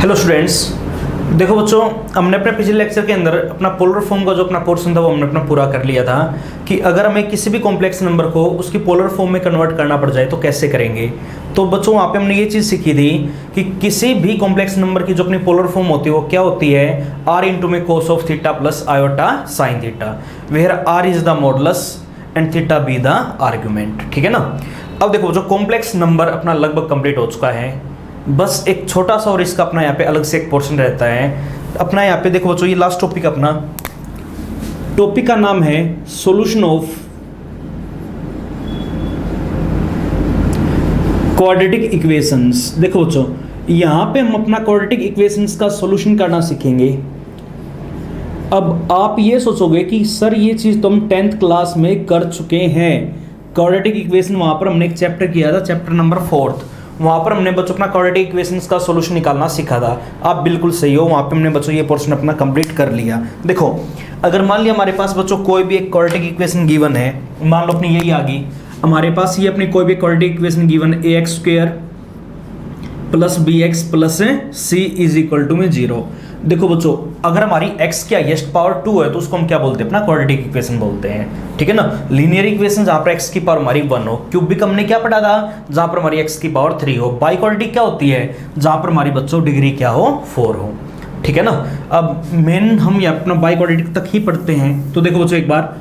Hello students, देखो बच्चों, हमने अपने पिछले लेक्चर के अंदर अपना पोलर फॉर्म का जो अपना पोर्शन था वो हमने अपना पूरा कर लिया था कि अगर हमें किसी भी कॉम्प्लेक्स नंबर को उसकी पोलर फॉर्म में कन्वर्ट करना पड़ जाए तो कैसे करेंगे। तो बच्चों वहाँ पे हमने ये चीज़ सीखी थी कि किसी भी कॉम्प्लेक्स नंबर की जो अपनी पोलर फॉर्म होती है वो क्या होती है, आर इंटू में cos of theta plus iota sine theta, where r is the modulus and theta be the argument. ठीक है ना। अब देखो जो कॉम्प्लेक्स नंबर अपना लगभग कंप्लीट हो चुका है, बस एक छोटा सा और इसका अपना यहाँ पे अलग से एक पोर्शन रहता है अपना। यहाँ पे देखो बच्चों, ये लास्ट टॉपिक अपना टॉपिक का नाम है सॉल्यूशन ऑफ क्वाड्रेटिक इक्वेशंस। देखो बच्चों, यहाँ पे हम अपना क्वाड्रेटिक इक्वेशंस का सॉल्यूशन करना सीखेंगे। अब आप ये सोचोगे कि सर ये चीज़ तो हम 10th क्लास में कर चुके हैं। क्वाड्रेटिक इक्वेशन वहाँ पर हमने एक चैप्टर किया था, चैप्टर नंबर 4, वहाँ पर हमने बच्चों अपना क्वाड्रेटिक इक्वेशंस का सॉल्यूशन निकालना सीखा था। आप बिल्कुल सही हो, वहाँ पे हमने बच्चों ये पोर्शन अपना कंप्लीट कर लिया। देखो अगर मान लिया हमारे पास बच्चों कोई भी एक क्वाड्रेटिक इक्वेशन गिवन है, मान लो अपनी यही आ गई हमारे पास, ये अपनी कोई भी quadratic equation given ax² plus bx plus c is equal to में 0। देखो बच्चों, अगर हमारी x की हाईएस्ट पावर 2 है तो उसको हम क्या बोलते हैं, अपना क्वाड्रेटिक इक्वेशन बोलते हैं। ठीक है ना। लीनियर इक्वेशन जहां पर x की पावर हमारी 1 हो, क्यूबिक हमने क्या पढ़ा था, जहां पर हमारी x की पावर 3 हो। बाई क्वाड्रेटिक क्या होती है, जहां पर हमारी बच्चों डिग्री क्या हो, 4 हो। ठीक है ना। अब मेन हम यहाँ अपना बाई क्वाड्रेटिक तक ही पढ़ते हैं। तो देखो बच्चों एक बार,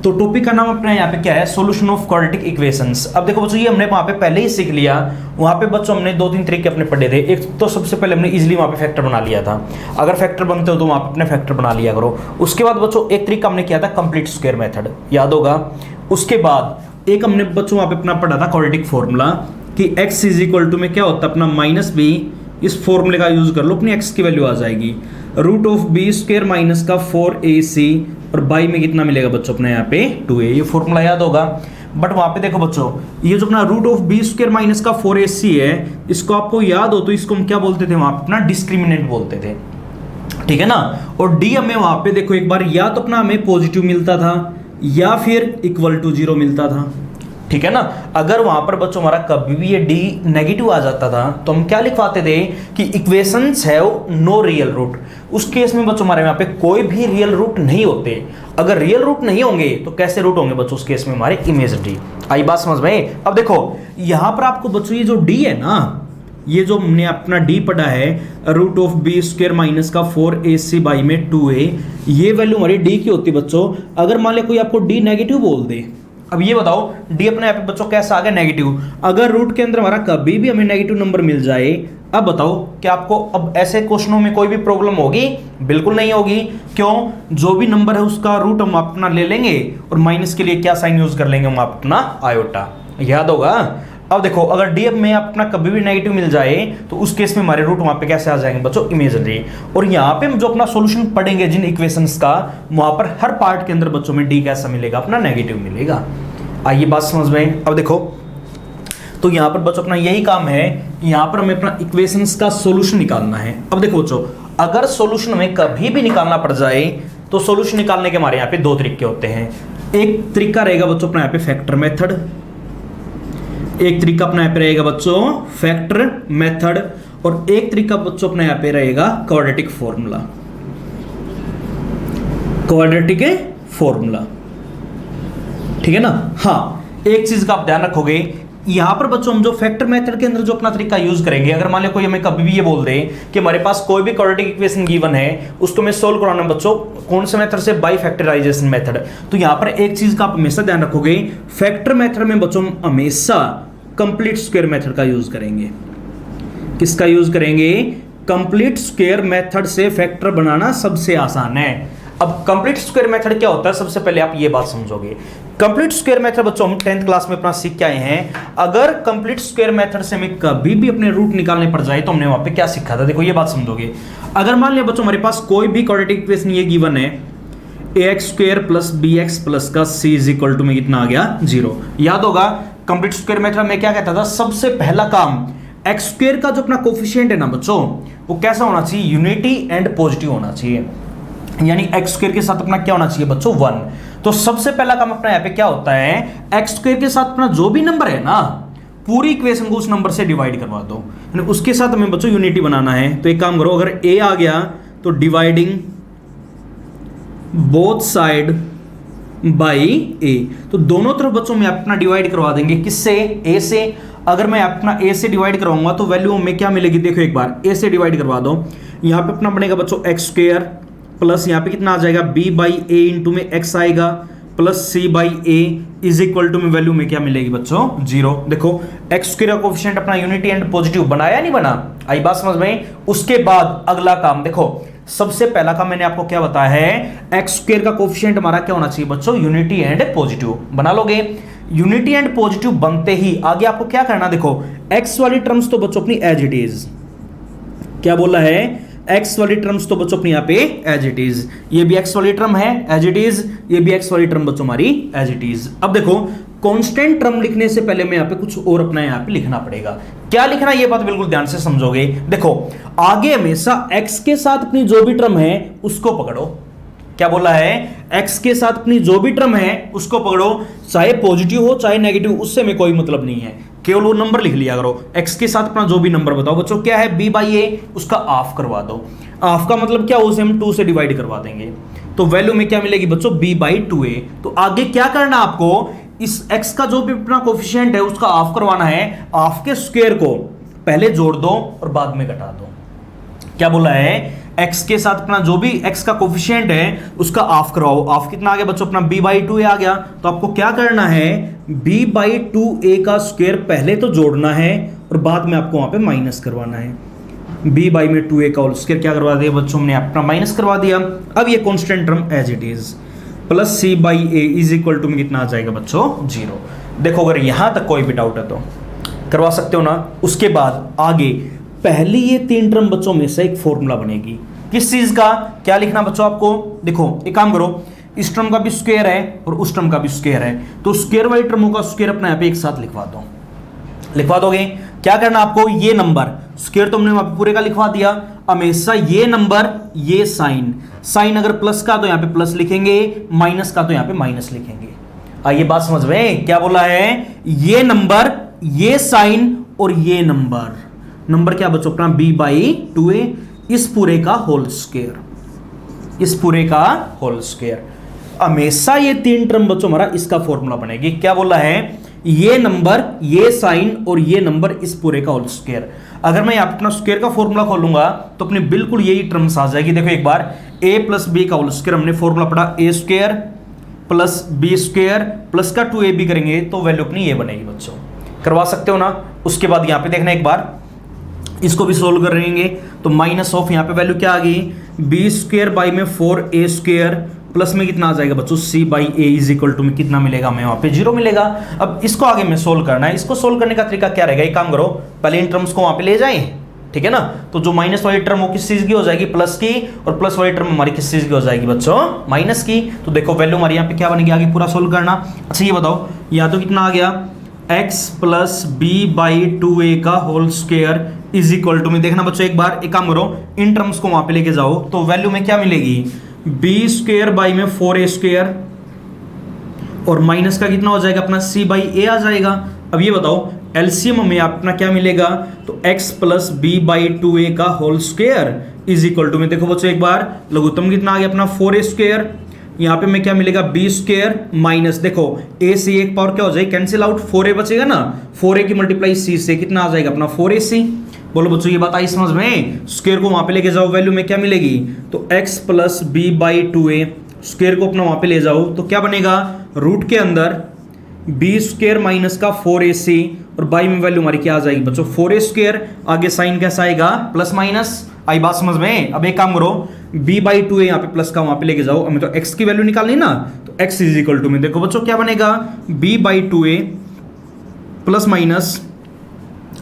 तो टॉपिक का नाम अपना यहाँ पे क्या है, सॉल्यूशन ऑफ क्वाड्रेटिक इक्वेशंस। अब देखो बच्चों, ये हमने वहाँ पे पहले ही सीख लिया। वहाँ पे बच्चों हमने 2-3 तरीके अपने पढ़े थे। एक तो सबसे पहले हमने इजीली वहाँ पे फैक्टर बना लिया था। अगर फैक्टर बनते हो तो वहाँ पे अपने फैक्टर बना लिया करो। उसके बाद बच्चों एक तरीका हमने किया था कंप्लीट स्क्वायर मेथड, याद होगा। उसके बाद एक हमने बच्चों वहाँ पे अपना पढ़ा था क्वाड्रेटिक फॉर्मूला कि x इज इक्वल टू में क्या होता है अपना -b। इस फॉर्मूले का यूज कर लो, अपनी x की वैल्यू आ जाएगी √b² माइनस का 4ac, और बाई में कितना मिलेगा बच्चों अपने यहाँ पे 2a। ये फॉर्मूला याद होगा। बट वहाँ पे देखो बच्चों, ये जो अपना √b² माइनस का 4ac है, इसको आपको याद हो तो इसको हम क्या बोलते थे, वहाँ पे अपना डिस्क्रिमिनेंट बोलते थे। ठीक है ना। और d हमें वहाँ पे देखो एक बार या तो अपना हमें पॉजिटिव मिलता था या फिर इक्वल टू 0 मिलता था। ठीक है ना। अगर वहां पर बच्चों हमारा कभी भी ये डी नेगेटिव आ जाता था तो हम क्या लिखवाते थे कि equations have no real root. उस केस में बच्चों हमारे यहाँ पे कोई भी रियल रूट नहीं होते। अगर रियल रूट नहीं होंगे तो कैसे रूट होंगे बच्चों, उस केस में हमारे इमेजिनरी। आई बात समझ में। अब देखो यहाँ पर आपको बच्चों ये जो डी है ना, ये जो हमने अपना डी पढ़ा है √b² माइनस का 4ac बाई में 2a, ये वैल्यू हमारी डी की होती है बच्चों। अगर मान लिया कोई आपको डी नेगेटिव बोल दे, अब ये बताओ डी अपने यहाँ पे बच्चों कैसा आ गया, नेगेटिव। अगर रूट के अंदर हमारा कभी भी हमें नेगेटिव नंबर मिल जाए, अब बताओ क्या आपको अब ऐसे क्वेश्चनों में कोई भी प्रॉब्लम होगी? बिल्कुल नहीं होगी। क्यों? जो भी नंबर है उसका रूट हम अपना ले लेंगे और माइनस के लिए क्या साइन यूज कर लेंगे, हम अपना आयोटा। याद होगा। अब देखो अगर डी में अपना कभी भी नेगेटिव मिल जाए तो उस केस में हमारे रूट वहां पे कैसे आ जाएंगे बच्चों, इमेजिनरी। और यहाँ पे हम जो अपना सॉल्यूशन पढ़ेंगे जिन इक्वेशंस का, वहां पर हर पार्ट के अंदर बच्चों में डी कैसा मिलेगा, अपना नेगेटिव मिलेगा। आइए बात समझ में। अब देखो तो यहाँ पर बच्चों अपना यही काम है, यहाँ पर हमें अपना इक्वेशंस का सॉल्यूशन निकालना है। अब देखो बच्चों, अगर सॉल्यूशन हमें कभी भी निकालना पड़ जाए तो सॉल्यूशन निकालने के हमारे यहाँ पे 2 तरीके होते हैं। एक तरीका रहेगा बच्चों अपना यहाँ पे फैक्टर मेथड, एक तरीका अपना यहाँ पे रहेगा बच्चों फैक्टर मेथड, और एक तरीका बच्चों अपना यहाँ पे रहेगा क्वाड्रेटिक फॉर्मूला। क्वाड्रेटिक फॉर्मूला, ठीक है ना। हाँ, एक चीज का आप ध्यान रखोगे, यहां पर बच्चों हम जो फैक्टर मेथड के अंदर जो अपना तरीका यूज करेंगे, अगर मान लो कोई हमें कभी भी ये बोल दे कि हमारे पास कोई भी क्वाड्रेटिक इक्वेशन गिवन है, उसको मैं सोल्व कराना बच्चों कौन से मेथड से, बाई फैक्टराइजेशन मेथड। तो यहां पर एक चीज का आप हमेशा ध्यान रखोगे, फैक्टर मेथड में बच्चों हम हमेशा कंप्लीट स्क्वायर मेथड का यूज करेंगे। किसका यूज करेंगे? कंप्लीट स्क्वायर मेथड से फैक्टर बनाना सबसे आसान है। अब कंप्लीट स्क्वायर मेथड क्या होता है, सबसे पहले आप ये बात समझोगे। कंप्लीट स्क्वायर मेथड बच्चों हम 10th क्लास में अपना सीख के आए हैं। अगर कंप्लीट स्क्वायर मेथड से हमें कभी भी अपने रूट निकालने पड़ जाए तो हमने वहां पे क्या सीखा था, देखो ये बात समझोगे। अगर मान लिया बच्चों हमारे पास कोई भी क्वाड्रेटिक इक्वेशन ये गिवन है, ax² प्लस bx प्लस का c इज इक्वल टू में कितना आ गया, 0। याद होगा कंप्लीट स्क्वायर मेथड में क्या कहता था, सबसे पहला काम x² का जो अपना कोफिशिएंट है ना बच्चों, वो कैसा होना चाहिए, यूनिटी एंड पॉजिटिव होना चाहिए। यानी x² के साथ अपना क्या होना चाहिए बच्चों, 1। तो सबसे पहला काम अपना यहाँ पे क्या होता है, x² के साथ अपना जो भी नंबर है ना पूरी इक्वेशन को उस नंबर से डिवाइड करवा दो, यानी उसके साथ हमें बच्चों यूनिटी बनाना है। तो एक काम करो, अगर a आ गया तो dividing both side by a, तो दोनों तरफ बच्चों में अपना डिवाइड करवा देंगे, किससे? a से। अगर मैं अपना a से डिवाइड करवाऊंगा तो वैल्यू में क्या मिलेगी? देखो एक बार a से डिवाइड करवा दो, यहां पे अपना बनेगा बच्चों एक्स स्क्वायर प्लस यहां पे कितना आ जाएगा b बाई ए इंटू में x आएगा plus c by a is equal to में वैल्यू में क्या मिलेगी बच्चों? 0। देखो एक्स स्क्वायर का कोएफिशिएंट अपना यूनिटी एंड पॉजिटिव बनाया नहीं बना? आई बात समझ में? उसके बाद अगला काम देखो, सबसे पहला काम मैंने आपको क्या बताया है, एक्स स्क्वायर का कोएफिशिएंट हमारा क्या होना चाहिए बच्चों? Unity and positive. बना लोगे? यूनिटी एंड पॉजिटिव बनते ही आगे आपको क्या करना, देखो एक्स वाली टर्म्स तो बच्चों अपनी एज इट इज, क्या बोला है? एक्स वाली टर्म्स तो बच्चों अपनी यहाँ पे एज इट इज, ये भी एक्स वाली टर्म है एज इट इज, ये भी एक्स वाली टर्म बच्चों हमारी एज इट इज। अब देखो कांस्टेंट टर्म लिखने से पहले मैं यहाँ पे कुछ और अपना यहाँ पे लिखना पड़ेगा। क्या लिखना, ये बात बिल्कुल ध्यान से समझोगे। देखो आगे हमेशा x के साथ अपनी जो भी टर्म है उसको पकड़ो। क्या बोला है? x के साथ अपनी जो भी टर्म है उसको पकड़ो, चाहे पॉजिटिव हो चाहे नेगेटिव, उससे में कोई मतलब नहीं है, केवल वो नंबर लिख लिया करो। x के साथ अपना जो भी नंबर बताओ बच्चों, क्या है? b बाई ए, उसका हाफ करवा दो। हाफ का मतलब क्या? उसे हम 2 से डिवाइड करवा देंगे, तो वैल्यू में क्या मिलेगी बच्चों? b by 2a। तो आगे क्या करना आपको, इस x का जो भी अपना कोएफिशिएंट है उसका हाफ करवाना है, हाफ के स्क्वायर को पहले जोड़ दो और बाद में घटा दो। क्या बोला है? x के साथ अपना जो भी x का कोएफिशिएंट है उसका हाफ करवाओ। हाफ कितना आ गया बच्चों? अपना b बाई 2a आ गया। तो आपको क्या करना है, b बाई 2a का स्क्वायर पहले तो जोड़ना है और बाद में आपको वहां पे माइनस करवाना है। b बाई में 2a का होल स्क्वायर क्या करवा दिया बच्चों? हमने अपना माइनस करवा दिया। अब ये constant term as it is plus c by a is equal to में कितना आ जाएगा बच्चों? 0। देखो अगर यहां तक कोई भी डाउट है तो करवा सकते हो ना। उसके बाद आगे पहली ये 3 टर्म बच्चों में से एक फॉर्मूला बनेगी, किस चीज का? क्या लिखना बच्चों आपको? देखो एक काम करो, इस टर्म का भी स्क्वायर है और उस टर्म का भी स्क्वायर है, तो स्क्वायर वाली टर्मों का स्क्वायर अपना यहाँ पे एक साथ लिखवा दो। लिखवा दोगे? क्या करना आपको, ये नंबर स्क्वायर तो हमने वहां पे पूरे का लिखवा दिया, हमेशा ये नंबर ये साइन, साइन अगर प्लस का तो यहाँ पे प्लस लिखेंगे, माइनस का तो यहाँ पे माइनस लिखेंगे। आइए बात समझ में, क्या बोला है? ये नंबर, ये साइन और ये नंबर, नंबर क्या बच्चों अपना? b बाई 2a, इस पूरे का होल स्क्वायर, इस पूरे का होल स्क्वायर। हमेशा ये 3 टर्म बच्चों हमारा इसका फॉर्मूला बनेगी। क्या बोला है? ये नंबर, ये साइन और ये नंबर इस पूरे का होल स्क्वायर। अगर मैं अपना स्क्वायर का फॉर्मूला खोलूंगा तो अपने बिल्कुल यही टर्म्स आ जाएगी। देखो एक बार, a प्लस बी का होल स्क्वायर, हमने फॉर्मूला पढ़ा a square plus b square plus का 2ab करेंगे तो वैल्यू अपनी ये बनेगी बच्चों। करवा सकते हो ना। उसके बाद यहां पे देखना एक बार, इसको भी सोल्व कर रहेंगे तो माइनस ऑफ यहाँ पे वैल्यू क्या आ गई? बी स्क्वायर बाई में 4a स्क्वायर प्लस में कितना आ जाएगा बच्चों? c by a is equal to में कितना मिलेगा? हमें वहां पे 0 मिलेगा। अब इसको आगे में सोल्व करना है। इसको सोल्व करने का तरीका क्या रहेगा? एक काम करो, पहले इन टर्म्स को वहां पे ले जाएं, ठीक है ना। तो जो माइनस वाली टर्म वो किस चीज की हो जाएगी? प्लस की, और प्लस वाली टर्म हमारी किस चीज की हो जाएगी बच्चों? माइनस की। तो देखो वैल्यू हमारी यहाँ पे क्या बनेगी? आगे पूरा सोल्व करना। अच्छा ये बताओ, या तो कितना आ गया? x plus b by 2a का whole square is equal to में, देखना बच्चों एक बार, एक काम करो, इन टर्म्स को वहां पे लेके जाओ तो वैल्यू में क्या मिलेगी? बी स्क्वायर बाई में 4a स्क्वायर और माइनस का कितना हो जाएगा अपना? c बाई ए आ जाएगा। अब ये बताओ एलसीएम में अपना क्या मिलेगा? तो x plus b by 2a का whole square is equal to में, देखो बच्चों एक बार, लघुत्तम कितना आ गया अपना? 4a स्क्वायर, यहाँ पे में क्या मिलेगा? बी स्क्वायर माइनस, देखो a से एक पावर क्या हो जाएगी? कैंसिल आउट, 4a बचेगा ना, 4a की मल्टीप्लाई c से कितना आ जाएगा अपना? 4ac। बोलो बच्चों ये बात आई समझ में? स्क्वायर को वहां पे लेके जाओ, वैल्यू में क्या मिलेगी? तो x plus b by 2a, square को अपना वहां पे ले जाओ तो क्या बनेगा? रूट के अंदर बी स्क्वायर माइनस का 4ac और बाई में वैल्यू हमारी क्या आ जाएगी बच्चों? 4a square. आगे साइन कैसा आएगा? Plus minus. आई बात समझ में? अब एक काम करो, b बाई 2a यहाँ पे प्लस का वहां पे लेके जाओ, हमें तो x की वैल्यू निकालनी ना, तो x इज इक्वल टू में, देखो बच्चों क्या बनेगा? b by 2a plus minus,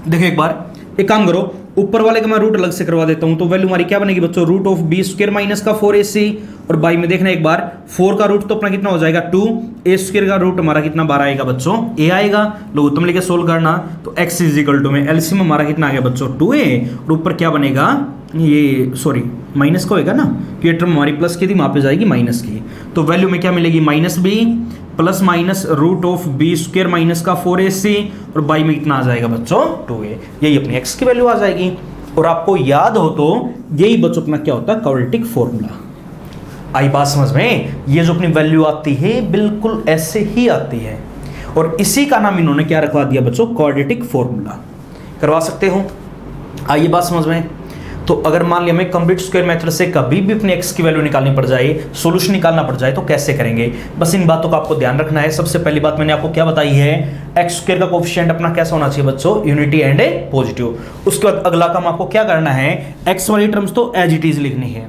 देखो एक बार, एक काम करो, ऊपर वाले का मैं रूट अलग से करवा देता हूं तो वैल्यू हमारी क्या बनेगी बच्चों? Root of b square minus का 4ac, और बाई में देखना एक बार, 4 का रूट तो अपना कितना हो जाएगा? 2, a स्क्वायर का रूट हमारा कितना? 12 आएगा बच्चों, a आएगा। लघुत्तम लेके सोल्व करना तो x इज इक्वल टू में एलसीएम हमारा कितना आ गया बच्चों? 2a, और ऊपर क्या बनेगा? ये सॉरी माइनस का होएगा ना, कि ये टर्म हमारी प्लस की थी वहां पे जाएगी माइनस की, तो वैल्यू में क्या मिलेगी? Minus b plus minus root of b square minus का 4ac और बाई में कितना आ जाएगा बच्चों 2a। यही अपनी x की वैल्यू आ जाएगी। और आपको याद हो तो यही बच्चों अपना क्या होता है क्वाड्रेटिक फॉर्मूला। आई बात समझ में? ये जो अपनी वैल्यू आती है बिल्कुल ऐसे ही आती है और इसी का नाम इन्होंने क्या रखवा दिया बच्चों क्वाड्रेटिक फॉर्मूला। करवा सकते हो। आइए बात समझ में। तो अगर मान लिया हमें कंप्लीट स्क्वायर मेथड से कभी भी अपने x की वैल्यू निकालनी पड़ जाए, सॉल्यूशन निकालना पड़ जाए तो कैसे करेंगे, बस इन बातों का आपको ध्यान रखना है। सबसे पहली बात मैंने आपको क्या बताई है, एक्स स्क्वायर का कोएफिशिएंट अपना कैसा होना चाहिए बच्चों, यूनिटी एंड पॉजिटिव। उसके बाद अगला काम आपको क्या करना है, एक्स वाली टर्म्स तो एज इट इज लिखनी है।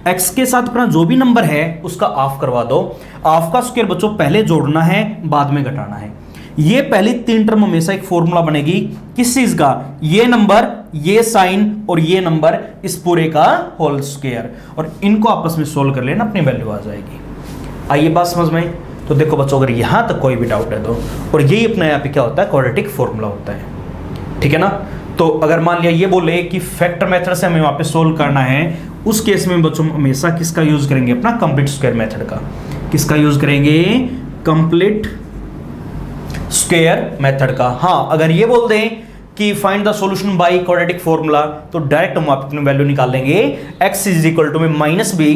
एक्स के साथ अपना जो भी नंबर है उसका हाफ करवा दो। हाफ का स्क्वायर बच्चों पहले जोड़ना है बाद में घटाना है। ये पहली 3 टर्म हमेशा एक फॉर्मूला बनेगी किस चीज का, ये नंबर, ये साइन और ये नंबर, इस पूरे का होल स्क्वायर, और इनको आपस में सोल्व कर लेना, अपनी वैल्यू आ जाएगी। आइए बात समझ में। तो देखो बच्चों अगर यहां तक कोई भी डाउट है तो, और यही अपने यहाँ पे क्या होता है क्वाड्रेटिक फॉर्मूला होता है, ठीक है ना। तो अगर मान लिया ये बोले कि फैक्टर मेथड से हमें वहां पे सोल्व करना है, उस केस में बच्चों हमेशा किसका यूज करेंगे, अपना कंप्लीट स्क्वायर मेथड का। किसका यूज करेंगे, कंप्लीट स्क्वायर मेथड का। हाँ अगर ये बोल दें कि find the solution by quadratic formula, तो डायरेक्ट हम अपनी वैल्यू निकाल लेंगे, x इज इक्वल टू में minus b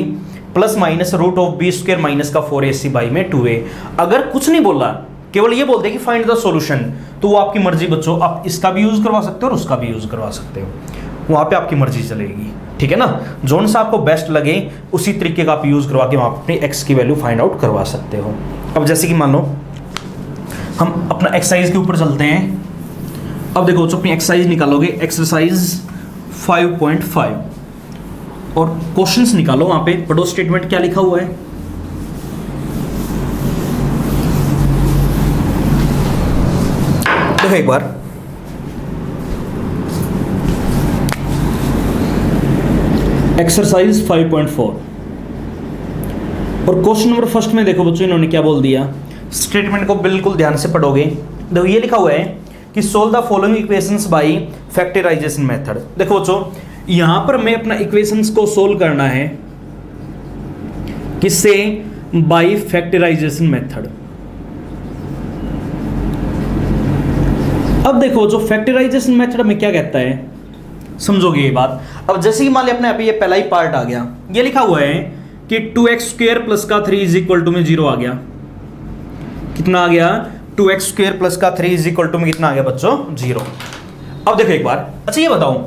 plus minus root of b square minus का 4ac बाई में 2a। अगर कुछ नहीं बोला, केवल ये बोलते कि फाइंड द सॉल्यूशन, तो वो आपकी मर्जी बच्चों, आप इसका भी यूज करवा सकते हो और उसका भी यूज करवा सकते हो, वहां पे आपकी मर्जी चलेगी, ठीक है ना। जोन सा आपको बेस्ट लगे उसी तरीके का आप यूज करवा के वहां अपनी x की वैल्यू फाइंड आउट करवा सकते हो। अब जैसे कि मान लो हम अपना एक्सरसाइज के ऊपर चलते हैं। अब देखो अपनी एक्सरसाइज निकालोगे, एक्सरसाइज 5.5 और क्वेश्चंस निकालो। वहां पे पढ़ो स्टेटमेंट क्या लिखा हुआ है। देखो एक बार, एक्सरसाइज 5.4 और क्वेश्चन नंबर फर्स्ट में देखो बच्चों इन्होंने क्या बोल दिया, स्टेटमेंट को बिल्कुल ध्यान से पढ़ोगे। देखो ये लिखा हुआ है कि solve the following equations by factorisation method. देखो बच्चों यहां पर मैं अपना इक्वेशंस को सोल्व करना है किससे, बाय फैक्टराइजेशन मेथड। अब देखो जो फैक्टराइजेशन मेथड में क्या कहता है, समझोगे ये बात। अब जैसे कि मान लिया अपने यहाँ पे ये पहला ही पार्ट आ गया, ये लिखा हुआ है कि 2x स्क्वायर प्लस का 3 इज इक्वल टू में 0 आ गया। कितना आ गया, 2x स्क्वायर प्लस का 3 इज इक्वल टू में कितना आ गया बच्चों, 0। अब देखो एक बार, अच्छा ये बताऊं,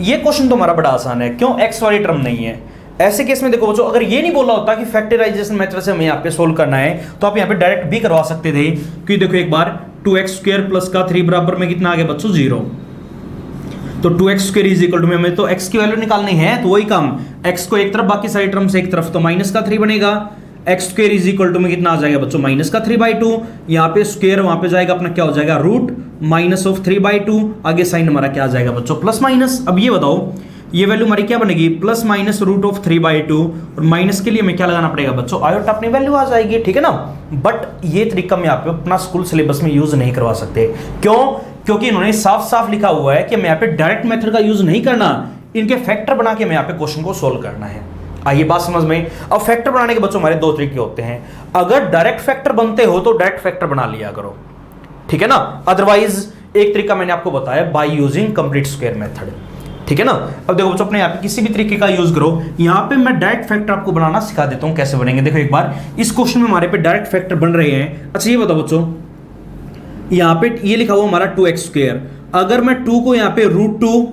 ये क्वेश्चन तो हमारा बड़ा आसान है, क्यों, x वाली टर्म नहीं है। ऐसे केस में देखो बच्चों अगर ये नहीं बोला होता कि फैक्टराइजेशन मेथड से हमें यहाँ पे सोल्व करना है, तो आप यहाँ पे डायरेक्ट भी करवा सकते थे। क्योंकि देखो एक बार 2x स्क्वायर प्लस का 3 बराबर में कितना आ गया बच्चों, 0। तो 2x square is equal to में हमें तो x की वैल्यू निकालनी है, तो वही काम, x को एक तरफ बाकी सारी टर्म्स एक तरफ, तो माइनस का 3 बनेगा। X square is equal to में कितना आ जाएगा बच्चों, माइनस का 3/2। यहाँ पे स्क्वायर वहां पे जाएगा अपना क्या हो जाएगा, रूट माइनस ऑफ 3/2। आगे साइन हमारा क्या आ जाएगा बच्चों, प्लस माइनस। अब ये बताओ ये वैल्यू हमारी क्या बनेगी, प्लस माइनस रूट ऑफ 3/2, और माइनस के लिए हमें क्या लगाना पड़ेगा बच्चों, आयोटा, अपनी वैल्यू आ जाएगी, ठीक है ना। बट ये तरीका मैं यहाँ पे अपना स्कूल सिलेबस में यूज नहीं करवा सकते। क्यों, क्योंकि इन्होंने साफ साफ लिखा हुआ है कि मैं यहाँ पे डायरेक्ट मेथड का यूज नहीं करना, इनके फैक्टर बना के मैं यहाँ पे क्वेश्चन को सोल्व करना है। आइए बात समझ में। अब फैक्टर बनाने के बच्चों हमारे 2 तरीके होते हैं। अगर डायरेक्ट फैक्टर बनते हो तो डायरेक्ट फैक्टर बना लिया करो, ठीक है ना। अदरवाइज एक तरीका मैंने आपको बताया by using complete square method, ठीक है ना। अब देखो बच्चों अपने यहाँ पे किसी भी तरीके का यूज करो। यहाँ पे मैं डायरेक्ट फैक्टर आपको बनाना सिखा देता हूँ कैसे बनेंगे। देखो एक बार, इस क्वेश्चन में हमारे पे डायरेक्ट फैक्टर बन रहे हैं। अच्छा ये बताओ बच्चों, यहाँ पे ये लिखा हुआ हमारा 2x स्क्वायर, अगर मैं 2 को यहाँ पे √2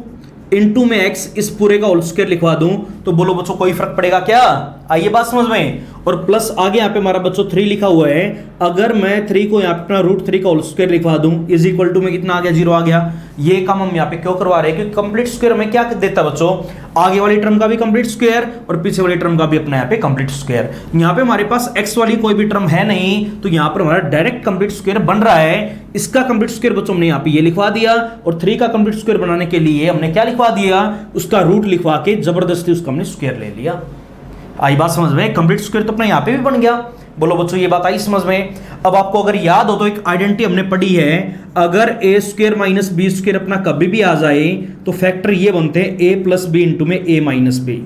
इंटू में x इस पूरे का होल स्क्वायर लिखवा दूं, तो बोलो बच्चों कोई फर्क पड़ेगा क्या, आइए बात समझ में। और प्लस आगे यहाँ पे हमारा बच्चों 3 लिखा हुआ है, अगर मैं 3 को यहाँ पे अपना √3 का होल स्क्वायर लिखवा दूं, इज इक्वल टू में कितना आ गया, 0 आ गया। ये काम हम यहाँ पे क्यों करवा रहे हैं, क्योंकि कंप्लीट स्क्वायर हमें क्या देता बच्चों, आगे वाली टर्म का भी कंप्लीट स्क्वायर और पीछे वाली टर्म का भी अपना यहाँ पे कंप्लीट स्क्वायर। यहाँ पे हमारे पास x वाली कोई भी टर्म है नहीं, तो यहाँ पर हमारा डायरेक्ट कंप्लीट स्क्वायर बन रहा है। इसका कंप्लीट स्क्वायर बच्चों हमने यहाँ पे ये लिखवा दिया, और 3 का कंप्लीट स्क्वायर बनाने के लिए हमने क्या लिखवा दिया, उसका रूट लिखवा के जबरदस्ती उसका हमने स्क्वायर ले लिया। आई बात समझ में, कंप्लीट स्क्वायर तो अपना यहाँ पे भी बन गया। बोलो बच्चों ये बात आई समझ में। अब आपको अगर याद हो तो एक आइडेंटिटी हमने पढ़ी है, अगर a square minus b square अपना कभी भी आ जाए तो फैक्टर ये बनते हैं a प्लस बी इंटू में a माइनस बी।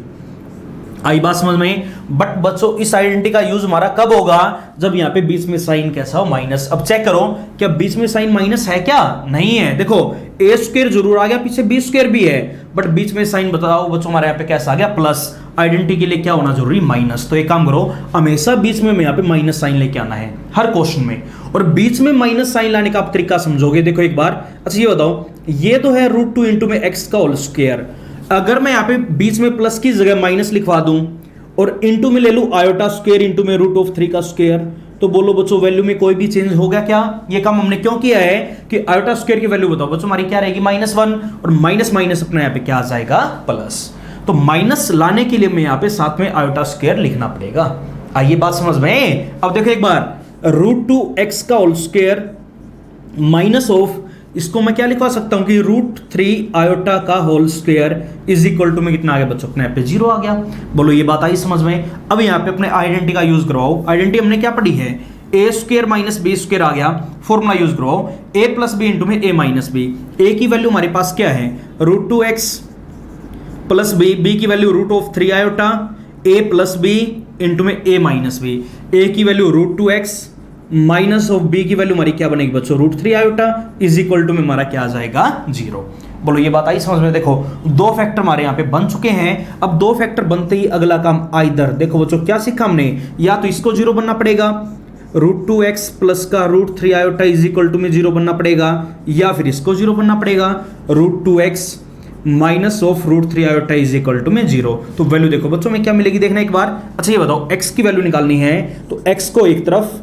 आई बात समझ में। बट बच्चों इस आइडेंटिटी का यूज हमारा कब होगा, जब यहाँ पे बीच में साइन कैसा हो, माइनस। अब चेक करो क्या बीच में साइन माइनस है क्या, नहीं है। देखो ए स्क्वायर जरूर आ गया, पीछे बी स्क्वायर भी है, बट बीच में साइन बताओ बच्चों हमारे यहाँ पे कैसा आ गया, प्लस। आइडेंटिटी के लिए क्या होना जरूरी, माइनस। तो एक काम करो, हमेशा बीच में यहाँ पे माइनस साइन लेके आना है हर क्वेश्चन में, और बीच में माइनस साइन लाने का आप तरीका समझोगे। देखो एक बार, अच्छा ये बताओ, ये तो है √2 इंटू में एक्स का होल स्क्वायर, अगर मैं यहाँ पे बीच में प्लस की जगह माइनस लिखवा दूं और इंटू में ले लूं आयोटा स्क्वायर इंटू में √3 का स्क्वायर, तो बोलो बच्चों वैल्यू में कोई भी चेंज हो गया क्या? ये काम हमने क्यों किया है कि आयोटा स्क्वायर की वैल्यू बताओ बच्चों हमारी क्या रहेगी, -1, और माइनस माइनस अपने यहाँ पे क्या आ जाएगा, प्लस। तो माइनस लाने के लिए मैं यहाँ पे साथ में आयोटा स्क्वायर लिखना पड़ेगा। आइए बात समझ में। अब देखो एक बार, √2x का होल स्क्वायर माइनस ऑफ, इसको मैं क्या लिखवा सकता हूं कि √3 आयोटा का whole square is equal to में कितना आ गया बच्चों, अपने यहाँ पे 0 आ गया। बोलो ये बात आई समझ में। अब यहाँ पे अपने आइडेंटिटी का यूज करवाओ। आइडेंटिटी हमने क्या पढ़ी है, a square minus b square आ गया, फॉर्मूला यूज करवाओ, a प्लस बी इंटू में a माइनस बी। a की वैल्यू हमारे पास क्या है, √2x प्लस बी, b की value √3 iota, a plus b into में a माइनस बी। a की value √2x minus of b की वैल्यू हमारी क्या बनेगी बच्चों, √3 आयोटा इज इक्वल टू में हमारा क्या आ जाएगा, 0। बोलो ये बात आई समझ में। देखो दो फैक्टर हमारे यहाँ पे बन चुके हैं। अब दो फैक्टर बनते ही अगला काम आइदर, देखो बच्चों क्या सीखा हमने, या तो इसको 0 बनना पड़ेगा, √2x प्लस का √3 आयोटा इज इक्वल टू में 0 बनना पड़ेगा, या फिर इसको 0 बनना पड़ेगा, √2x minus of √3 iota is equal to में 0। तो वैल्यू देखो बच्चों में क्या मिलेगी, देखना एक बार। अच्छा ये बताओ, x की वैल्यू निकालनी है, तो x को एक तरफ,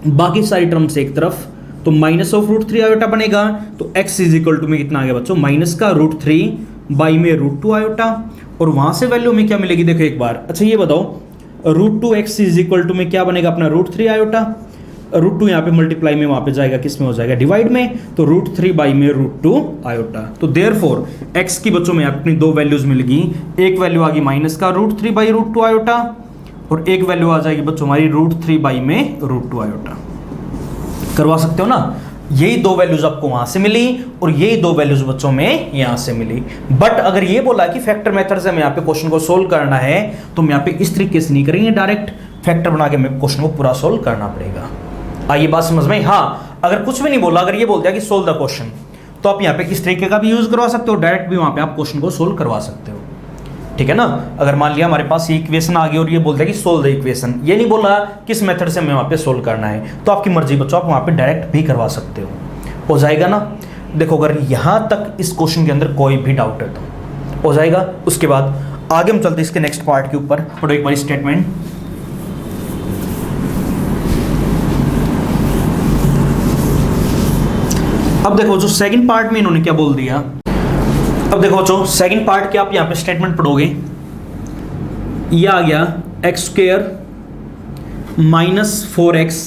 बाकी सारी टर्म से एक तरफ, तो माइनस ऑफ √3 आयोटा बनेगा, तो x इज इक्वल टू में कितना आ गया बच्चों, माइनस का √3 बाई में √2 आयोटा, और वहां से वैल्यू में क्या मिलेगी देखो एक बार। अच्छा ये बताओ, √2x इज इक्वल टू में क्या बनेगा अपना, √3 आयोटा, √2 यहाँ पे मल्टीप्लाई में वहां पे जाएगा, किस में हो जाएगा, डिवाइड में, तो √3 बाई में √2 आयोटा। तो देयरफॉर x की बच्चों में अपनी दो वैल्यूज मिलेगी, एक वैल्यू आ गई माइनस का √3 बाई √2 आयोटा, और एक वैल्यू आ जाएगी बच्चों हमारी √3 बाई में √2 आयोटा। करवा सकते हो ना, यही दो वैल्यूज आपको वहां से मिली और यही दो वैल्यूज बच्चों में यहां से मिली। बट अगर ये बोला कि फैक्टर मेथड से हमें यहाँ पे क्वेश्चन को सोल्व करना है, तो हम यहाँ पे इस तरीके से नहीं करेंगे, डायरेक्ट फैक्टर बना के हमें क्वेश्चन को पूरा सोल्व करना पड़ेगा। आइए बात समझ में। हाँ, अगर कुछ भी नहीं बोला, अगर ये बोल दिया कि सोल्व द क्वेश्चन, तो आप यहाँ पे इस तरीके का भी यूज करवा सकते हो, डायरेक्ट भी वहां पे आप क्वेश्चन को सोल्व करवा सकते हो, ठीक है ना। अगर मान लिया हमारे पास ये इक्वेशन आ गई और ये बोलता है कि सोल्व द इक्वेशन, ये नहीं बोला किस मेथड से हमें वहां पे सोल्व करना है, तो आपकी मर्जी बच्चों, आप वहां पे डायरेक्ट भी करवा सकते हो जाएगा ना। देखो अगर यहां तक इस क्वेश्चन के अंदर कोई भी डाउट है तो हो जाएगा। उसके बाद आगे हम चलते इसके नेक्स्ट पार्ट के ऊपर। पढ़ो एक बार स्टेटमेंट। अब देखो जो सेकंड पार्ट में इन्होंने क्या बोल दिया, अब देखो बच्चों सेकंड पार्ट के आप यहां पे स्टेटमेंट पढ़ोगे, ये आ गया x square minus 4x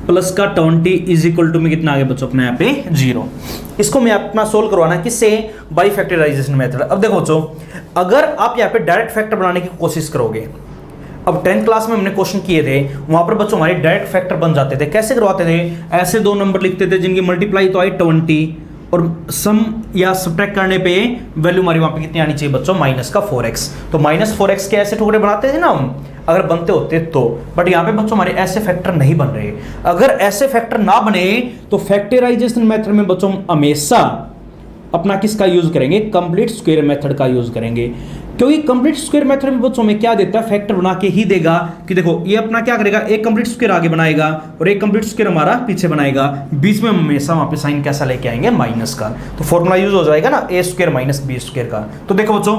plus का 20 इज इक्वल टू में कितना आ गया बच्चों अपने यहाँ पे 0। इसको मैं अपना सोल्व करवाना किससे, बाई फैक्टराइजेशन मेथड। अब देखो बच्चों, अगर आप यहाँ पे डायरेक्ट फैक्टर बनाने की कोशिश करोगे, अब 10th क्लास में हमने क्वेश्चन किए थे, वहां पर बच्चों हमारे डायरेक्ट फैक्टर बन जाते थे। कैसे करवाते थे, ऐसे दो नंबर लिखते थे जिनकी मल्टीप्लाई तो आई 20, और सम या सब्ट्रैक्ट करने पे वैल्यू हमारी वहां पे कितनी आनी चाहिए बच्चों, माइनस का 4x। तो माइनस 4x के ऐसे टुकड़े बनाते थे ना हम, अगर बनते होते तो। बट यहाँ पे बच्चों हमारे ऐसे फैक्टर नहीं बन रहे। अगर ऐसे फैक्टर ना बने तो फैक्टराइजेशन मेथड में बच्चों हमेशा अपना किसका यूज करेंगे, कंप्लीट स्क्वायर मेथड का यूज करेंगे, क्योंकि कंप्लीट स्क्वायर मेथड में बच्चों में क्या देता है, फैक्टर बना के ही देगा कि देखो ये अपना क्या करेगा, एक कंप्लीट स्क्वायर आगे बनाएगा और एक कंप्लीट स्क्वायर हमारा पीछे बनाएगा, बीच में हमेशा वहां पे साइन कैसा लेके आएंगे, माइनस का। तो फॉर्मूला यूज हो जाएगा ना a square minus b square का। तो देखो बच्चों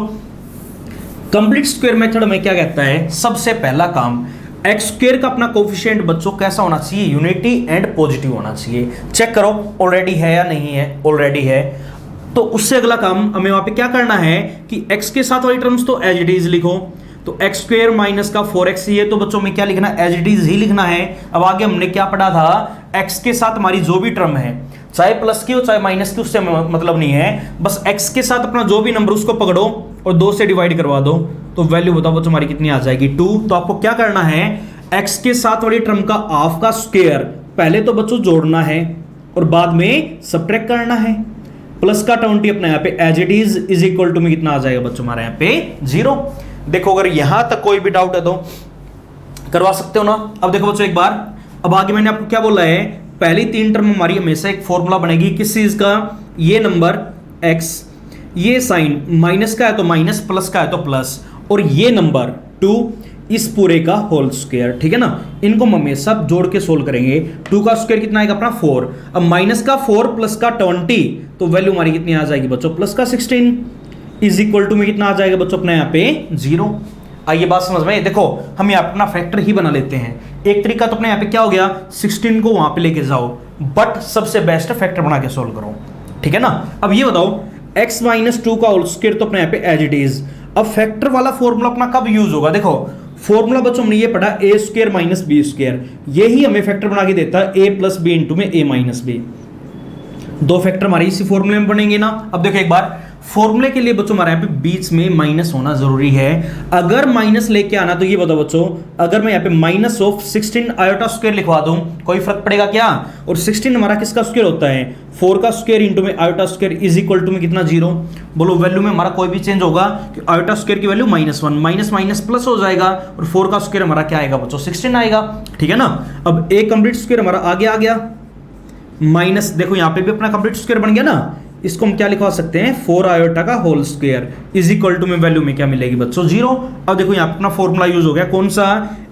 कंप्लीट स्क्वायर मेथड में क्या कहता है, सबसे पहला काम एक्स स्क्वायर का अपना कोफिशिएंट बच्चों कैसा होना चाहिए, यूनिटी एंड पॉजिटिव होना चाहिए। चेक करो ऑलरेडी है या नहीं है, ऑलरेडी है। तो उससे अगला काम हमें वहां पे क्या करना है कि x के साथ वाली टर्म्स तो एज इट इज लिखो, तो एक्स स्क्वायर माइनस का 4x ये तो बच्चों में क्या लिखना है, एज इट इज ही लिखना है। अब आगे हमने क्या पढ़ा था, x के साथ हमारी जो भी टर्म है, चाहे प्लस की हो चाहे माइनस की, उससे मतलब नहीं है, बस x के साथ अपना जो भी नंबर उसको पकड़ो और 2 से डिवाइड करवा दो, तो वैल्यू बताओ बच्चों हमारी कितनी आ जाएगी, 2। तो आपको क्या करना है, x के साथ वाली टर्म का हाफ का स्क्वायर पहले तो बच्चों जोड़ना है और बाद में सब्ट्रैक्ट करना है, प्लस का 20 अपना यहाँ पे as it is equal to में कितना आ जाएगा बच्चों हमारे यहाँ पे 0। देखो अगर यहां तक कोई भी डाउट है तो करवा सकते हो ना। अब देखो बच्चों एक बार, अब आगे मैंने आपको क्या बोला है, पहली 3 टर्म हमारी हमेशा एक फॉर्मूला बनेगी किस चीज का, ये नंबर x, ये साइन माइनस का है तो माइनस, प्लस का है तो प्लस, और ये नंबर 2 इस पूरे का होल स्क्वायर, ठीक है ना। इनको हम हमेशा जोड़ के सोल्व करेंगे। 2 का स्क्वायर कितना आएगा अपना 4, अब माइनस का 4 प्लस का 20 तो वैल्यू हमारी कितनी आ जाएगी बच्चों, प्लस का 16 इज इक्वल टू में कितना आ जाएगा बच्चों अपने यहाँ पे 0। आइए बात समझ में, देखो हम यहाँ अपना फैक्टर ही बना लेते हैं। एक तरीका तो अपने यहाँ पे क्या हो गया, 16 को वहां पे लेके जाओ, बट सबसे बेस्ट फैक्टर बना के सोल्व करो, ठीक है ना। अब ये बताओ x माइनस 2 का होल स्क्वायर तो अपने यहाँ पे एज इट इज। अब फैक्टर वाला फॉर्मूला अपना कब यूज होगा, देखो फॉर्मूला बच्चों हमने ये पढ़ा ए स्क्वायर माइनस बी स्क्वायर, यही हमें फैक्टर बना के देता है a प्लस बी इंटू में a माइनस बी। दो फैक्टर हमारे इसी फॉर्मूले में बनेंगे ना। अब देखो एक बार, फॉर्मूले के लिए बच्चों हमारे यहाँ पे बीच में माइनस होना जरूरी है। अगर माइनस लेके आना तो ये बताओ बच्चों, अगर मैं यहाँ पे माइनस ऑफ 16 आयोटा स्क्वायर लिखवा दूं कोई फर्क पड़ेगा क्या। और 16 हमारा किसका स्क्वायर होता है, 4 का स्क्वायर इंटू में iota square is equal to में कितना 0। बोलो वैल्यू में हमारा कोई भी चेंज होगा कि आयोटा स्क्वायर की वैल्यू -1, माइनस माइनस प्लस हो जाएगा, और 4 का स्क्वायर हमारा क्या आएगा बच्चों 16 आएगा, ठीक है ना। अब ए कंप्लीट स्क्वायर हमारा आगे आ गया, माइनस देखो यहाँ पे भी अपना कंप्लीट स्क्वायर बन गया ना, इसको हम क्या लिखवा सकते हैं 4 आयोटा का whole square is equal to में वैल्यू में क्या मिलेगी बच्चों 0। अब देखो यहाँ पे अपना फॉर्मूला यूज हो गया कौन सा,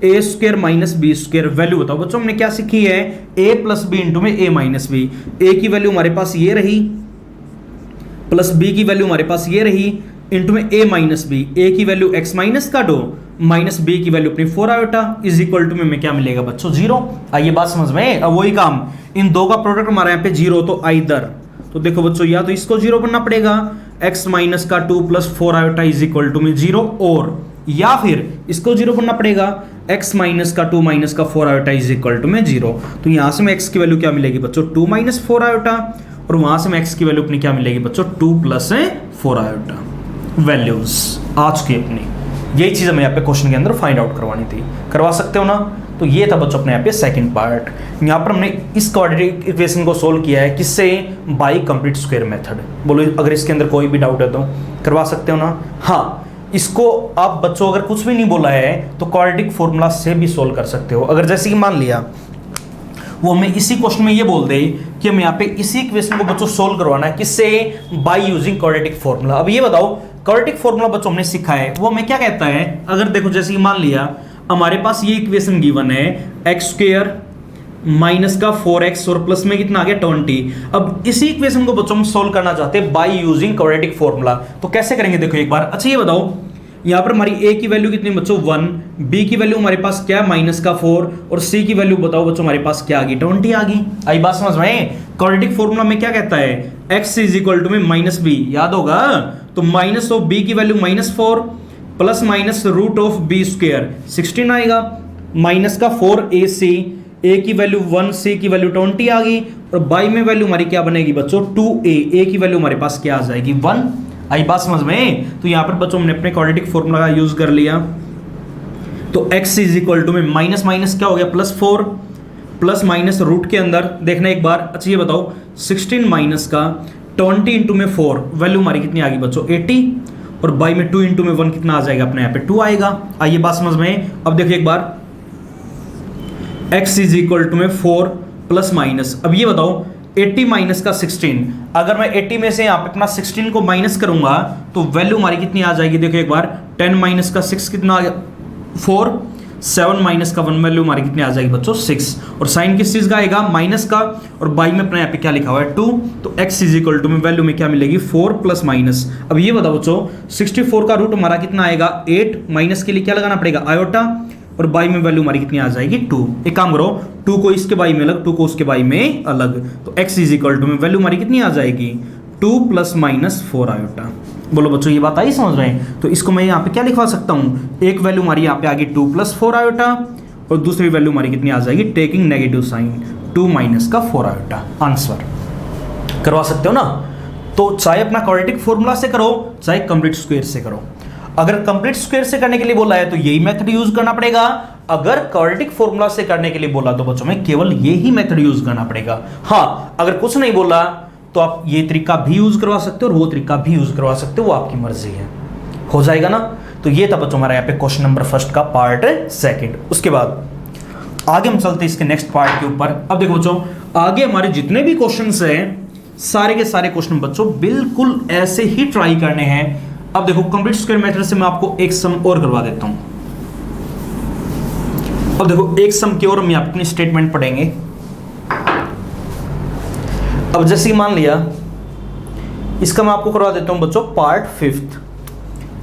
a square minus b square. Value बताओ बच्चों हमने क्या सीखी है, ए प्लस बी इंटू में ए माइनस बी। ए की वैल्यू हमारे पास ये रही, प्लस बी की वैल्यू हमारे पास ये रही, इंटू में ए माइनस बी। ए की वैल्यू एक्स माइनस का 2 माइनस बी की वैल्यू अपनी 4 आयोटा इज इक्वल टू में क्या मिलेगा बच्चों 0। आइए बात समझ में, अब वही काम, इन दो का प्रोडक्ट हमारे यहाँ पे 0, तो आइदर, तो देखो बच्चों या तो इसको 0 बनना पड़ेगा, x माइनस का 2 plus 4 iota is equal to में 0, और या फिर इसको 0 बनना पड़ेगा, x माइनस का 2 माइनस का 4 आयोटा इज इक्वल टू में 0। तो यहां से में x की वैल्यू क्या मिलेगी बच्चों 2 माइनस 4 आयोटा, और वहां से में x की वैल्यू अपनी क्या मिलेगी बच्चों 2 प्लस 4 आयोटा। वैल्यूज आज की अपनी यही चीज हमें यहाँ पे क्वेश्चन के अंदर फाइंड आउट करवानी थी, करवा सकते हो ना। तो ये था बच्चों अपने यहाँ पे सेकंड पार्ट। यहाँ पर हमने इस क्वाड्रेटिक इक्वेशन को सोल्व किया है किससे, बाय कंप्लीट स्क्वायर मेथड। बोलो अगर इसके अंदर कोई भी डाउट है तो करवा सकते हो ना। हाँ, इसको आप बच्चों अगर कुछ भी नहीं बोला है तो क्वाड्रेटिक फॉर्मूला से भी सोल्व कर सकते हो। अगर जैसे कि मान लिया वो हमें इसी क्वेश्चन में ये बोल दे कि हम यहाँ पे इसी इक्वेशन को बच्चों सोल्व करवाना है किससे, बाय यूजिंग क्वाड्रेटिक फॉर्मूला। अब ये बताओ क्वाड्रेटिक फॉर्मूला बच्चों हमने सीखा है वो हमें क्या कहता है, अगर देखो जैसे कि मान लिया हमारे पास ये इक्वेशन गिवन है एक्स स्क्वायर माइनस का 4x और प्लस में कितना आ गया 20। अब इसी इक्वेशन को बच्चों हम सोल्व करना चाहते हैं बाय यूजिंग क्वाड्रेटिक फॉर्मूला। तो कैसे करेंगे देखो एक बार। अच्छा ये बताओ यहाँ पर हमारी a की वैल्यू कितनी बच्चों 1, b की वैल्यू हमारे पास क्या माइनस का 4, और c की वैल्यू बताओ बच्चों हमारे पास क्या आ गई 20 आ गई। आई बात समझ में, क्वाड्रेटिक फॉर्मूला में क्या कहता है x इज इक्वल टू में माइनस बी, याद होगा। तो माइनस ऑफ b की value -4 plus minus root of b square 16 आएगा, माइनस का 4ac, a की वैल्यू 1, c की वैल्यू 20 आ गई, और बाई में वैल्यू हमारी क्या बनेगी बच्चों 2a, a की वैल्यू हमारे पास क्या आ जाएगी 1। आई बात समझ में। तो यहां पर बच्चों हमने अपने क्वाड्रेटिक फॉर्मूला का यूज कर लिया। तो x इज इक्वल टू में माइनस माइनस क्या हो गया +4 प्लस माइनस रूट के अंदर देखना एक बार। अच्छा ये बताओ 16 माइनस का 20 इंटू में 4 वैल्यू हमारी कितनी आ गई बच्चों 80, और बाई में 2 इंटू में 1 कितना आ जाएगा अपने यहाँ पे 2 आएगा। आइए बात समझ में। अब देखिए एक बार x इज इक्वल टू में 4 प्लस माइनस, अब ये बताओ 80 माइनस का 16, अगर मैं 80 में से यहाँ पे अपना 16 को माइनस करूंगा तो वैल्यू हमारी कितनी आ जाएगी देखो एक बार 10 माइनस का 6 कितना आ गया 4, 7 माइनस का 1 वैल्यू हमारी कितनी आ जाएगी बच्चों 6, और साइन किस चीज का आएगा माइनस का, और बाई में अपने यहाँ पे क्या लिखा हुआ है 2। तो x इज इक्वल टू में वैल्यू में क्या मिलेगी 4 प्लस माइनस। अब ये बताओ बच्चों 64 का रूट हमारा कितना आएगा 8, माइनस के लिए क्या लगाना पड़ेगा आयोटा, और बाई में वैल्यू हमारी कितनी आ जाएगी 2। एक काम करो 2 को इसके बाई में अलग, 2 को उसके बाई में अलग, तो x इज इक्वल टू में वैल्यू हमारी कितनी आ जाएगी 2 प्लस माइनस 4 आयोटा। बोलो बच्चों ये बात आई समझ रहे हैं। तो इसको मैं यहाँ पे क्या लिखवा सकता हूँ, एक वैल्यू हमारी यहाँ पे आ गई 2 प्लस 4 आयोटा, और दूसरी वैल्यू हमारी कितनी आ जाएगी टेकिंग नेगेटिव साइन 2 माइनस का 4 आयोटा। आंसर करवा सकते हो ना। तो चाहे अपना क्वाड्रेटिक फॉर्मूला से करो चाहे कंप्लीट स्क्वायर से करो। अगर कंप्लीट स्क्वायर से करने के लिए बोला है तो यही मेथड यूज करना पड़ेगा, अगर क्वाड्रेटिक फॉर्मूला से करने के लिए बोला तो बच्चों में केवल यही मेथड यूज करना पड़ेगा। हाँ, अगर कुछ नहीं बोला तो आप ये तरीका भी यूज करवा सकते हो और वो तरीका भी यूज करवा सकते हो, वो आपकी मर्जी है। हो जाएगा ना। तो ये था बच्चों हमारा यहाँ पे क्वेश्चन नंबर फर्स्ट का पार्ट सेकंड। उसके बाद आगे हम चलते हैं इसके नेक्स्ट पार्ट के ऊपर। अब देखो बच्चों, आगे हमारे जितने भी क्वेश्चंस हैं सारे के सारे क्वेश्चन बच्चों बिल्कुल ऐसे ही ट्राई करने हैं। अब देखो कंप्लीट स्क्वायर मेथड से मैं आपको एक सम और करवा देता हूं। अब देखो एक सम की और हम यहाँ अपनी स्टेटमेंट पढ़ेंगे। अब जैसे मान लिया इसका मैं आपको करवा देता हूं बच्चों पार्ट फिफ्थ।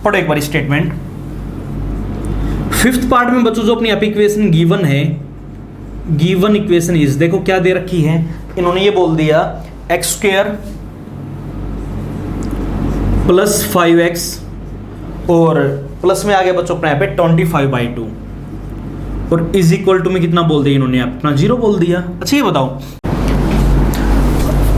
पढ़ो एक बार स्टेटमेंट। फिफ्थ पार्ट में बच्चों जो अपनी इक्वेशन गिवन है, गिवन इक्वेशन इज, देखो क्या दे रखी है इन्होंने, ये बोल दिया एक्स स्क्वायर प्लस 5x और प्लस में आ गया बच्चों अपने यहाँ पे 25/2 और इज इक्वल टू में कितना बोल दिया इन्होंने अपना 0 बोल दिया। अच्छा ये बताओ,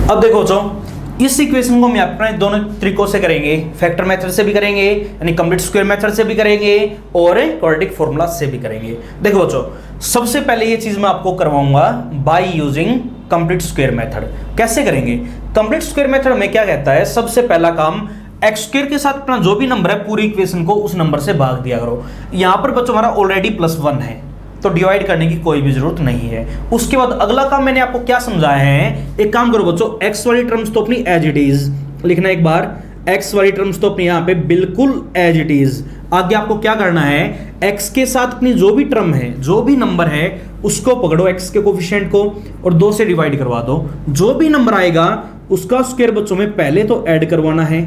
अब देखो बच्चों इस इक्वेशन को हम अपने दोनों तरीकों से करेंगे, फैक्टर मेथड से भी करेंगे यानी कंप्लीट स्क्वायर मेथड से भी करेंगे और क्वाड्रेटिक फॉर्मूला से भी करेंगे। देखो बच्चों सबसे पहले ये चीज मैं आपको करवाऊंगा by using complete square method. कैसे करेंगे? कंप्लीट स्क्वायर मेथड में क्या कहता है, सबसे पहला काम एक्स स्क्वायर के साथ अपना जो भी नंबर है पूरी इक्वेशन को उस नंबर से भाग दिया करो। यहां पर बच्चों हमारा ऑलरेडी +1 है तो डिवाइड करने की कोई भी जरूरत नहीं है। उसके बाद अगला काम मैंने आपको क्या समझाया है, एक काम करो बच्चों एक्स वाली टर्म्स तो अपनी एज इट इज लिखना, एक बार एक्स वाली टर्म्स तो अपनी यहां पे बिल्कुल एज इट इज। आगे आपको क्या करना है, एक्स के साथ अपनी जो भी टर्म है जो भी नंबर है उसको पकड़ो एक्स के कोफिशिएंट को और 2 से डिवाइड करवा दो। जो भी नंबर आएगा उसका स्क्वायर बच्चों में पहले तो ऐड करवाना है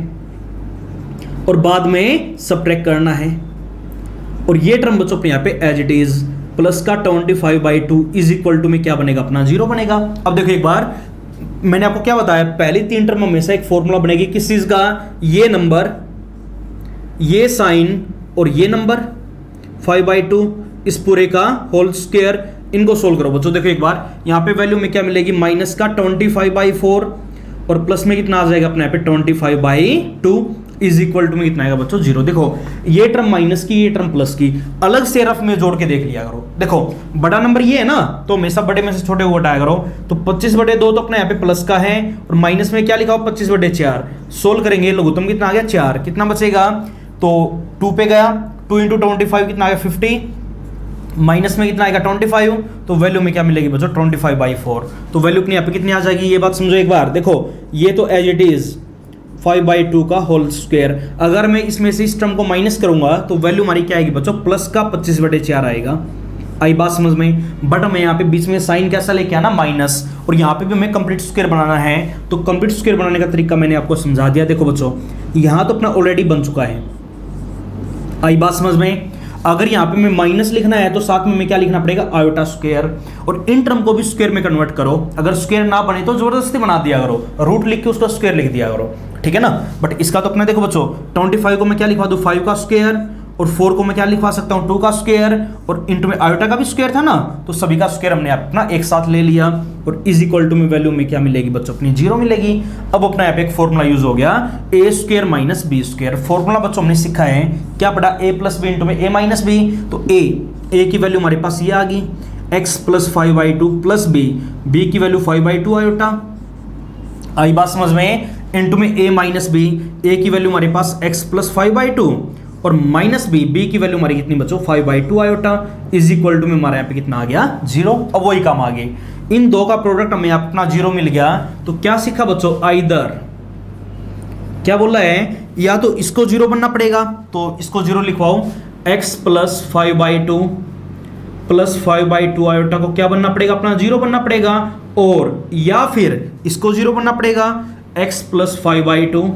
और बाद में सबट्रैक्ट करना है। और ये टर्म बच्चों अपने यहां पे एज इट इज प्लस का 25/2 इज इक्वल टू में क्या बनेगा अपना 0 बनेगा। अब देखो एक बार मैंने आपको क्या बताया, पहली 3 टर्म हमेशा एक फॉर्मूला बनेगी किस चीज का, ये नंबर, ये साइन और ये नंबर 5/2 इस पूरे का होल स्क्वायर। इनको सोल्व करो बच्चों। देखो एक बार यहां पे वैल्यू में क्या मिलेगी, माइनस का 25/4 और प्लस में कितना आ जाएगा अपने यहाँ पे 25/2 इज इक्वल टू में कितना आएगा बच्चों 0। देखो ये टर्म माइनस की, ये टर्म प्लस की, अलग से रफ में जोड़ के देख लिया करो। देखो बड़ा नंबर ये है ना तो हमेशा बड़े में से छोटे को हटाया करो। तो 25/2 तो अपने यहाँ पे प्लस का है और माइनस में क्या लिखा हो 25/4। सोल्व करेंगे लघुत्तम कितना आ गया 4, कितना बचेगा तो 2 पे गया, 2 × 25 कितना आ गया 50, माइनस में कितना आएगा 25 तो वैल्यू में क्या मिलेगी बच्चों 25/4। तो वैल्यू अपने यहाँ पे कितनी आ जाएगी, ये बात समझो एक बार। देखो ये तो एज इट इज 5/2 का होल स्क्वायर, अगर मैं इसमें से इस टर्म को माइनस करूंगा तो वैल्यू हमारी क्या आएगी बच्चों प्लस का 25/4 आएगा। आई बात समझ में? बट मैं यहाँ पे बीच में साइन कैसा लेके आना माइनस, और यहाँ पे भी हमें कंप्लीट स्क्वायर बनाना है तो कंप्लीट स्क्वायर बनाने का तरीका मैंने आपको समझा दिया। देखो बच्चों यहाँ तो अपना ऑलरेडी बन चुका है, आई बात समझ में? अगर यहाँ पे मैं माइनस लिखना है तो साथ में मैं क्या लिखना पड़ेगा आयोटा स्क्वायर, और इन टर्म को भी स्क्वायर में कन्वर्ट करो। अगर स्क्वायर ना बने तो जबरदस्ती बना दिया करो, रूट लिख के उसका स्क्वायर लिख दिया करो, ठीक है ना। बट इसका तो अपने देखो बच्चों 25 को मैं क्या लिखवा दूं 5 का स्क्वायर और 4 को मैं क्या लिखवा सकता हूं 2 का स्क्वायर, और इंटू में आयोटा का भी स्क्वायर था ना तो सभी का स्क्वायर हमने अपना एक साथ ले लिया और इज इक्वल टू में वैल्यू में क्या मिलेगी बच्चों अपनी 0 मिलेगी। अब अपना यहाँ पे एक फॉर्मूला यूज हो गया a² - b²। फॉर्मूला बच्चों हमने सीखा है क्या पढ़ा, a + b इंटू में a - b। तो a की वैल्यू हमारे पास ये आ गई x + 5/2 प्लस b की वैल्यू 5/2 आयोटा, आई बात समझ में? इंटू में a - b, a की वैल्यू हमारे पास x + 5/2 और माइनस b की वैल्यू हमारी कितनी बच्चों 5/2 आयोटा इज इक्वल टू में हमारे यहाँ पे कितना आ गया 0। अब वही काम आगे, इन दो का प्रोडक्ट हमें अपना 0 मिल गया तो क्या सीखा बच्चों, आइदर क्या बोल रहा है, या तो इसको 0 बनना पड़ेगा तो इसको 0 लिखवाओ, x + 5/2 प्लस 5/2 आयोटा को क्या बनना पड़ेगा अपना 0 बनना पड़ेगा, और या फिर इसको 0 बनना पड़ेगा x + 5/2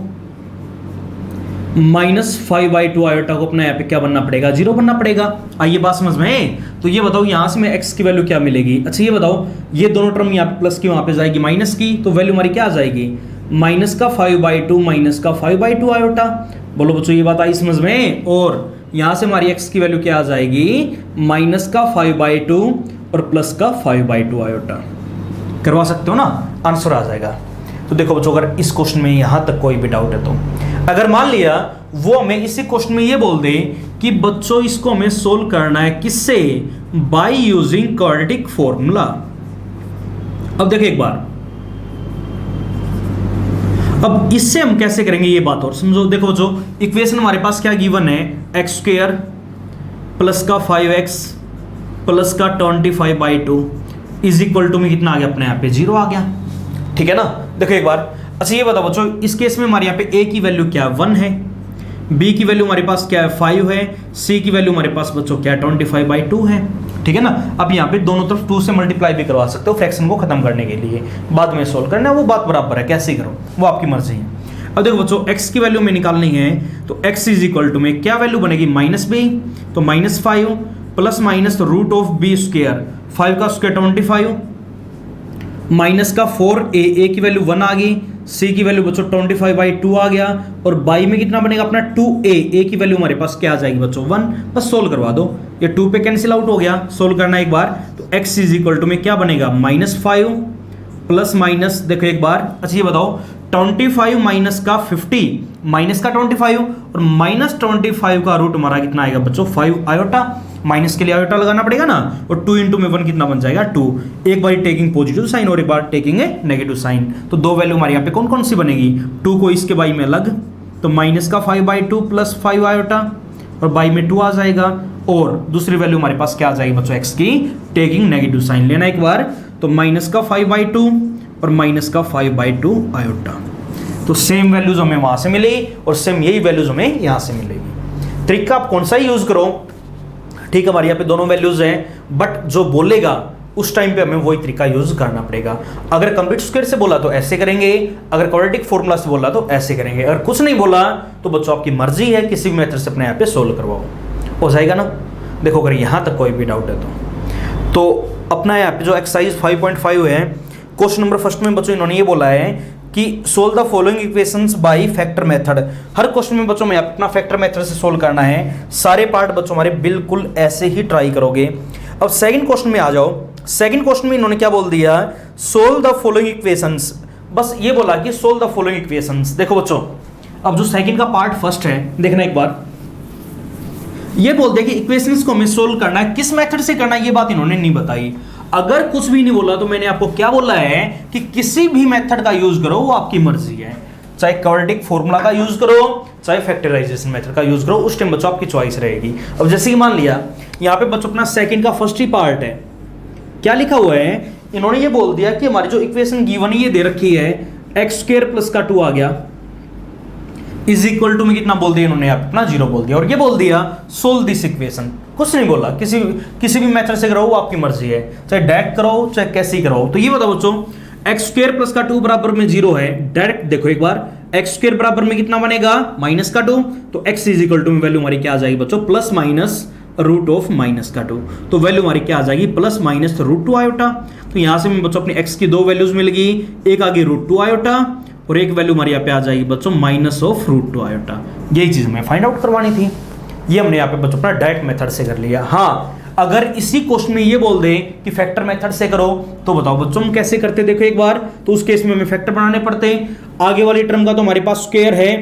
माइनस 5/2 आयोटा को अपना यहाँ पे क्या बनना पड़ेगा 0 बनना पड़ेगा। आइए बात समझ में? तो ये बताओ यहाँ से मैं x की वैल्यू क्या मिलेगी। अच्छा ये बताओ ये दोनों टर्म यहाँ पे प्लस की वहां पे जाएगी माइनस की, तो वैल्यू हमारी क्या आ जाएगी माइनस का 5/2 माइनस का 5/2 आयोटा। बोलो बच्चों ये बात आई समझ में? और यहां से हमारी x की वैल्यू क्या आ जाएगी माइनस का 5/2 और प्लस का 5/2 आयोटा। करवा सकते हो ना, आंसर आ जाएगा। तो देखो बच्चों अगर इस क्वेश्चन में यहां तक कोई भी डाउट है तो अगर मान लिया वो हमें इसी क्वेश्चन में ये बोल दे कि बच्चों इसको हमें सोल्व करना है किससे, बाय यूजिंग क्वाड्रेटिक फॉर्मूला। अब देखिए एक बार अब इससे हम कैसे करेंगे ये बात और समझो। देखो जो इक्वेशन हमारे पास क्या गिवन है, एक्स स्क्वायर प्लस का 5x प्लस का 25/2 इज इक्वल टू में कितना आ गया अपने यहाँ पे 0 आ गया, ठीक है ना। देखो एक बार, अच्छा ये बताओ बच्चों, इस केस में हमारे यहाँ पे a की वैल्यू क्या है 1 है, b की वैल्यू हमारे पास क्या है 5 है, c की वैल्यू हमारे पास बच्चों क्या है 25/2 है, ठीक है ना। अब यहाँ पे दोनों तरफ 2 से मल्टीप्लाई भी करवा सकते हो फ्रैक्शन को खत्म करने के लिए, बाद में सोल्व करना है, वो बात बराबर है, कैसे करो वो आपकी मर्जी है। अब देखो बच्चों x की वैल्यू में निकालनी है तो x इज इक्वल टू में क्या वैल्यू बनेगी -b, तो -5 plus minus root of b square, 5 का स्क्वायर 25 माइनस का 4a की वैल्यू 1 आ गई, c की वैल्यू बच्चों 25/2 आ गया, और बाई में कितना बनेगा अपना 2a की वैल्यू हमारे पास क्या आ जाएगी बच्चों 1, बस सोल्व करवा दो, ये 2 पे कैंसिल आउट हो गया, सोल्व करना एक बार तो x इज इक्वल टू में क्या बनेगा -5 प्लस माइनस, देखो एक बार, अच्छा ये बताओ 25 माइनस का 50 माइनस का 25 और -25 का रूट हमारा कितना आएगा बच्चों 5 आयोटा, माइनस के लिए आयोटा लगाना पड़ेगा ना, और 2 इंटू में 1 कितना बन जाएगा 2, एक बार टेकिंग पॉजिटिव साइन और एक बार टेकिंग ए नेगेटिव साइन, तो दो वैल्यू हमारे यहाँ पे कौन कौन सी बनेगी, 2 को इसके बाई में अलग, तो माइनस का 5/2 प्लस 5 आयोटा और बाई में 2 आ जाएगा, और दूसरी वैल्यू हमारे पास क्या आ जाएगी बच्चों x की टेकिंग नेगेटिव साइन लेना एक बार, तो माइनस का 5/2 और माइनस का 5/2 आयोटा, तो सेम वैल्यूज हमें वहां से मिली और सेम यही वैल्यूज हमें यहां से मिलेगी। ट्रिक आप कौन सा ही यूज करो, ठीक है, हमारे यहाँ पे दोनों वैल्यूज हैं, बट जो बोलेगा उस टाइम पे हमें वही तरीका यूज करना पड़ेगा। अगर कंप्लीट स्क्वायर से बोला तो ऐसे करेंगे, अगर क्वाड्रेटिक फॉर्मूला से बोला तो ऐसे करेंगे, अगर कुछ नहीं बोला तो बच्चों आपकी मर्जी है, किसी भी मेथड से अपने यहाँ पे सोल्व करवाओ, हो जाएगा ना। देखो अगर यहाँ तक कोई भी डाउट है तो अपना यहाँ पे जो एक्सरसाइज 5.5 है, क्वेश्चन नंबर फर्स्ट में बच्चों इन्होंने ये बोला है कि solve the following equations by factor method. Her question में बच्चों में अपना फैक्टर मेथड से सोल्व करना है, सारे पार्ट बच्चों हमारे बिल्कुल ऐसे ही ट्राई करोगे। अब सेकंड क्वेश्चन में आ जाओ, सेकंड क्वेश्चन में इन्होंने क्या बोल दिया, सोल्व द फॉलोइंग इक्वेशंस, बस ये बोला कि सोल्व द फॉलोइंग इक्वेशंस। देखो बच्चों अब जो सेकंड का पार्ट फर्स्ट है देखना एक बार, ये बोलते हैं कि इक्वेशंस को हमें सोल्व करना है, किस मेथड से करना है ये बात इन्होंने नहीं बताई। अगर कुछ भी नहीं बोला तो मैंने आपको क्या बोला है कि किसी भी मेथड का यूज करो, वो आपकी मर्जी है, चाहे क्वाड्रेटिक फॉर्मूला का यूज करो चाहे फैक्टराइजेशन मेथड का यूज करो, उस टाइम बच्चों आपकी चॉइस रहेगी। अब जैसे कि मान लिया यहाँ पे बच्चों अपना सेकंड का फर्स्ट ही पार्ट है, क्या लिखा हुआ है, इन्होंने ये बोल दिया कि हमारी जो इक्वेशन गिवन है ये दे रखी है एक्स स्क्वायर प्लस का 2 आ गया इज इक्वल टू में कितना बोल दिया इन्होंने अपना 0 बोल दिया, और ये बोल दिया सोल्व दिस इक्वेशन, कुछ नहीं बोला, किसी भी मेथड से करो वो आपकी मर्जी है, चाहे डायरेक्ट करो चाहे कैसे ही करो। तो ये बताओ बच्चों एक्स स्क्वायर प्लस का 2 बराबर में 0 है, डायरेक्ट देखो एक बार एक्स स्क्वायर बराबर में कितना बनेगा माइनस का 2, तो एक्स इज इक्वल टू में वैल्यू हमारी क्या आ जाएगी बच्चों plus minus root of minus का 2, तो वैल्यू हमारी क्या आ जाएगी प्लस माइनस रूट 2 आयोटा। तो यहां से बच्चों अपनी एक्स की दो वैल्यूज मिल गई, एक आ गई रूट 2 आयोटा और एक वैल्यू हमारी यहाँ पे आ जाएगी बच्चों माइनस ऑफ रूट 2 आयोटा। यही चीज हमें फाइंड आउट करवानी थी, ये हमने यहाँ पे बच्चों अपना डायरेक्ट मेथड से कर लिया। हाँ अगर इसी क्वेश्चन में ये बोल दें कि फैक्टर मेथड से करो तो बताओ बच्चों हम कैसे करते, देखो एक बार, तो उस केस में हमें फैक्टर बनाने पड़ते हैं। आगे वाली टर्म का तो हमारे पास स्क्वायर है,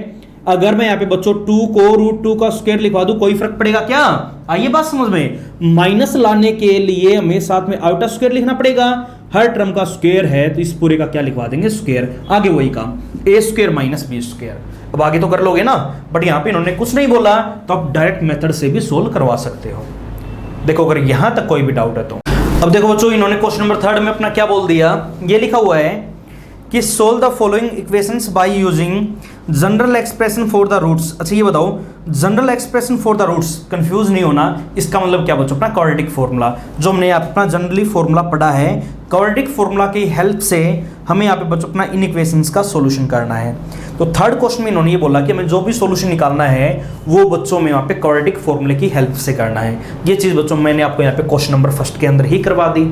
अगर मैं यहाँ पे बच्चों 2 को रूट 2 का स्क्वायर लिखवा दूं कोई फर्क पड़ेगा क्या, आइए बात समझ में, माइनस लाने के लिए हमें साथ में आयोटा स्क्वायर लिखना पड़ेगा, हर टर्म का स्क्वायर है तो इस पूरे का क्या लिखवा देंगे स्क्वायर, आगे वही काम ए स्क्वायर माइनस बी स्क्वायर। अब आगे तो कर लोगे ना, बट यहाँ पे इन्होंने कुछ नहीं बोला तो आप डायरेक्ट मेथड से भी सोल्व करवा सकते हो। देखो अगर यहां तक कोई भी डाउट है तो अब देखो बच्चों इन्होंने क्वेश्चन नंबर 3 में अपना क्या बोल दिया, ये लिखा हुआ है कि solve the following equations by using general expression for the roots. अच्छा ये बताओ general expression for the roots, confuse नहीं होना, इसका मतलब क्या बच्चों अपना क्वाड्रेटिक फॉर्मूला, जो हमने अपना जनरली फॉर्मूला पढ़ा है, क्वाड्रेटिक फॉर्मूला की हेल्प से हमें यहाँ पे बच्चों अपना इन इक्वेशंस का सॉल्यूशन करना है। तो थर्ड क्वेश्चन में इन्होंने ये बोला कि हमें जो भी सॉल्यूशन निकालना है वो बच्चों में यहाँ पे क्वाड्रेटिक फॉर्मूले की हेल्प से करना है। ये चीज़ बच्चों मैंने आपको यहाँ पे क्वेश्चन नंबर फर्स्ट के अंदर ही करवा दी।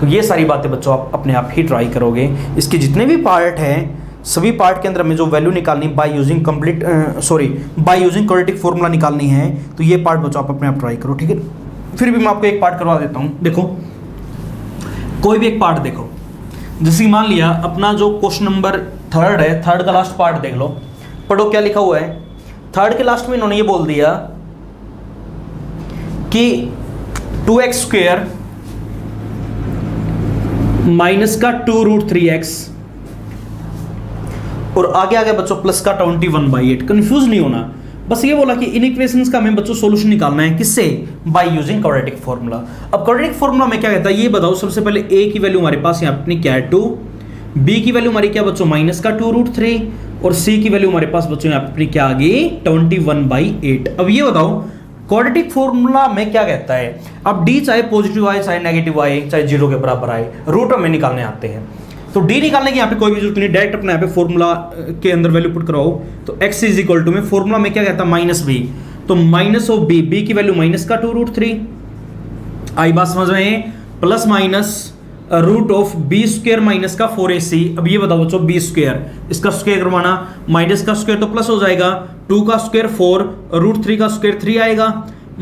तो ये सारी बातें बच्चों आप अपने आप ही ट्राई करोगे। इसके जितने भी पार्ट हैं सभी पार्ट के अंदर हमें जो वैल्यू निकालनी by using by using quadratic formula निकालनी है, तो ये पार्ट बच्चों आप अपने आप ट्राई करो, ठीक है। फिर भी मैं आपको एक पार्ट करवा देता हूँ, देखो कोई भी एक पार्ट देखो, जैसे मान लिया अपना जो क्वेश्चन नंबर 3 है, 3 का लास्ट पार्ट देख लो, पढ़ो क्या लिखा हुआ है। 3 के लास्ट में इन्होंने ये बोल दिया कि 2x स्क्वायर माइनस का 2 रूट 3x और आगे आ गया बच्चों प्लस का 21/8। कंफ्यूज नहीं होना, बस ये बोला कि इन इक्वेशंस का हमें बच्चों सॉल्यूशन निकालना है, किससे? By using quadratic formula. अब क्वाड्रेटिक फॉर्मूला में क्या कहता है ये बताओ। सबसे पहले a की वैल्यू हमारे पास यहाँ अपनी क्या है 2, b की वैल्यू हमारी क्या बच्चों माइनस का 2√3 और c की वैल्यू हमारे पास बच्चों यहाँ अपनी क्या आ गई 21/8। अब ये बताओ क्वाड्रेटिक फॉर्मूला में क्या कहता है। अब d चाहे पॉजिटिव आए चाहे नेगेटिव आए चाहे 0 के बराबर आए, रूट हमें निकालने आते हैं। तो d निकालने की यहाँ पे कोई भी जरूरत नहीं, डायरेक्ट अपने यहाँ पे फॉर्मूला के अंदर वैल्यू पुट कराओ। तो x इज इक्वल टू में फॉर्मूला में क्या कहता है -b, तो माइनस ऑफ b की वैल्यू माइनस का 2√3, आई बात समझ में, plus minus root of b square minus का 4ac। अब ये बताओ बच्चों b स्क्वायर, इसका स्क्वायर करवाना, माइनस का स्क्वायर तो प्लस हो जाएगा, 2 का स्क्वायर 4, √3 का स्क्वायर 3 आएगा,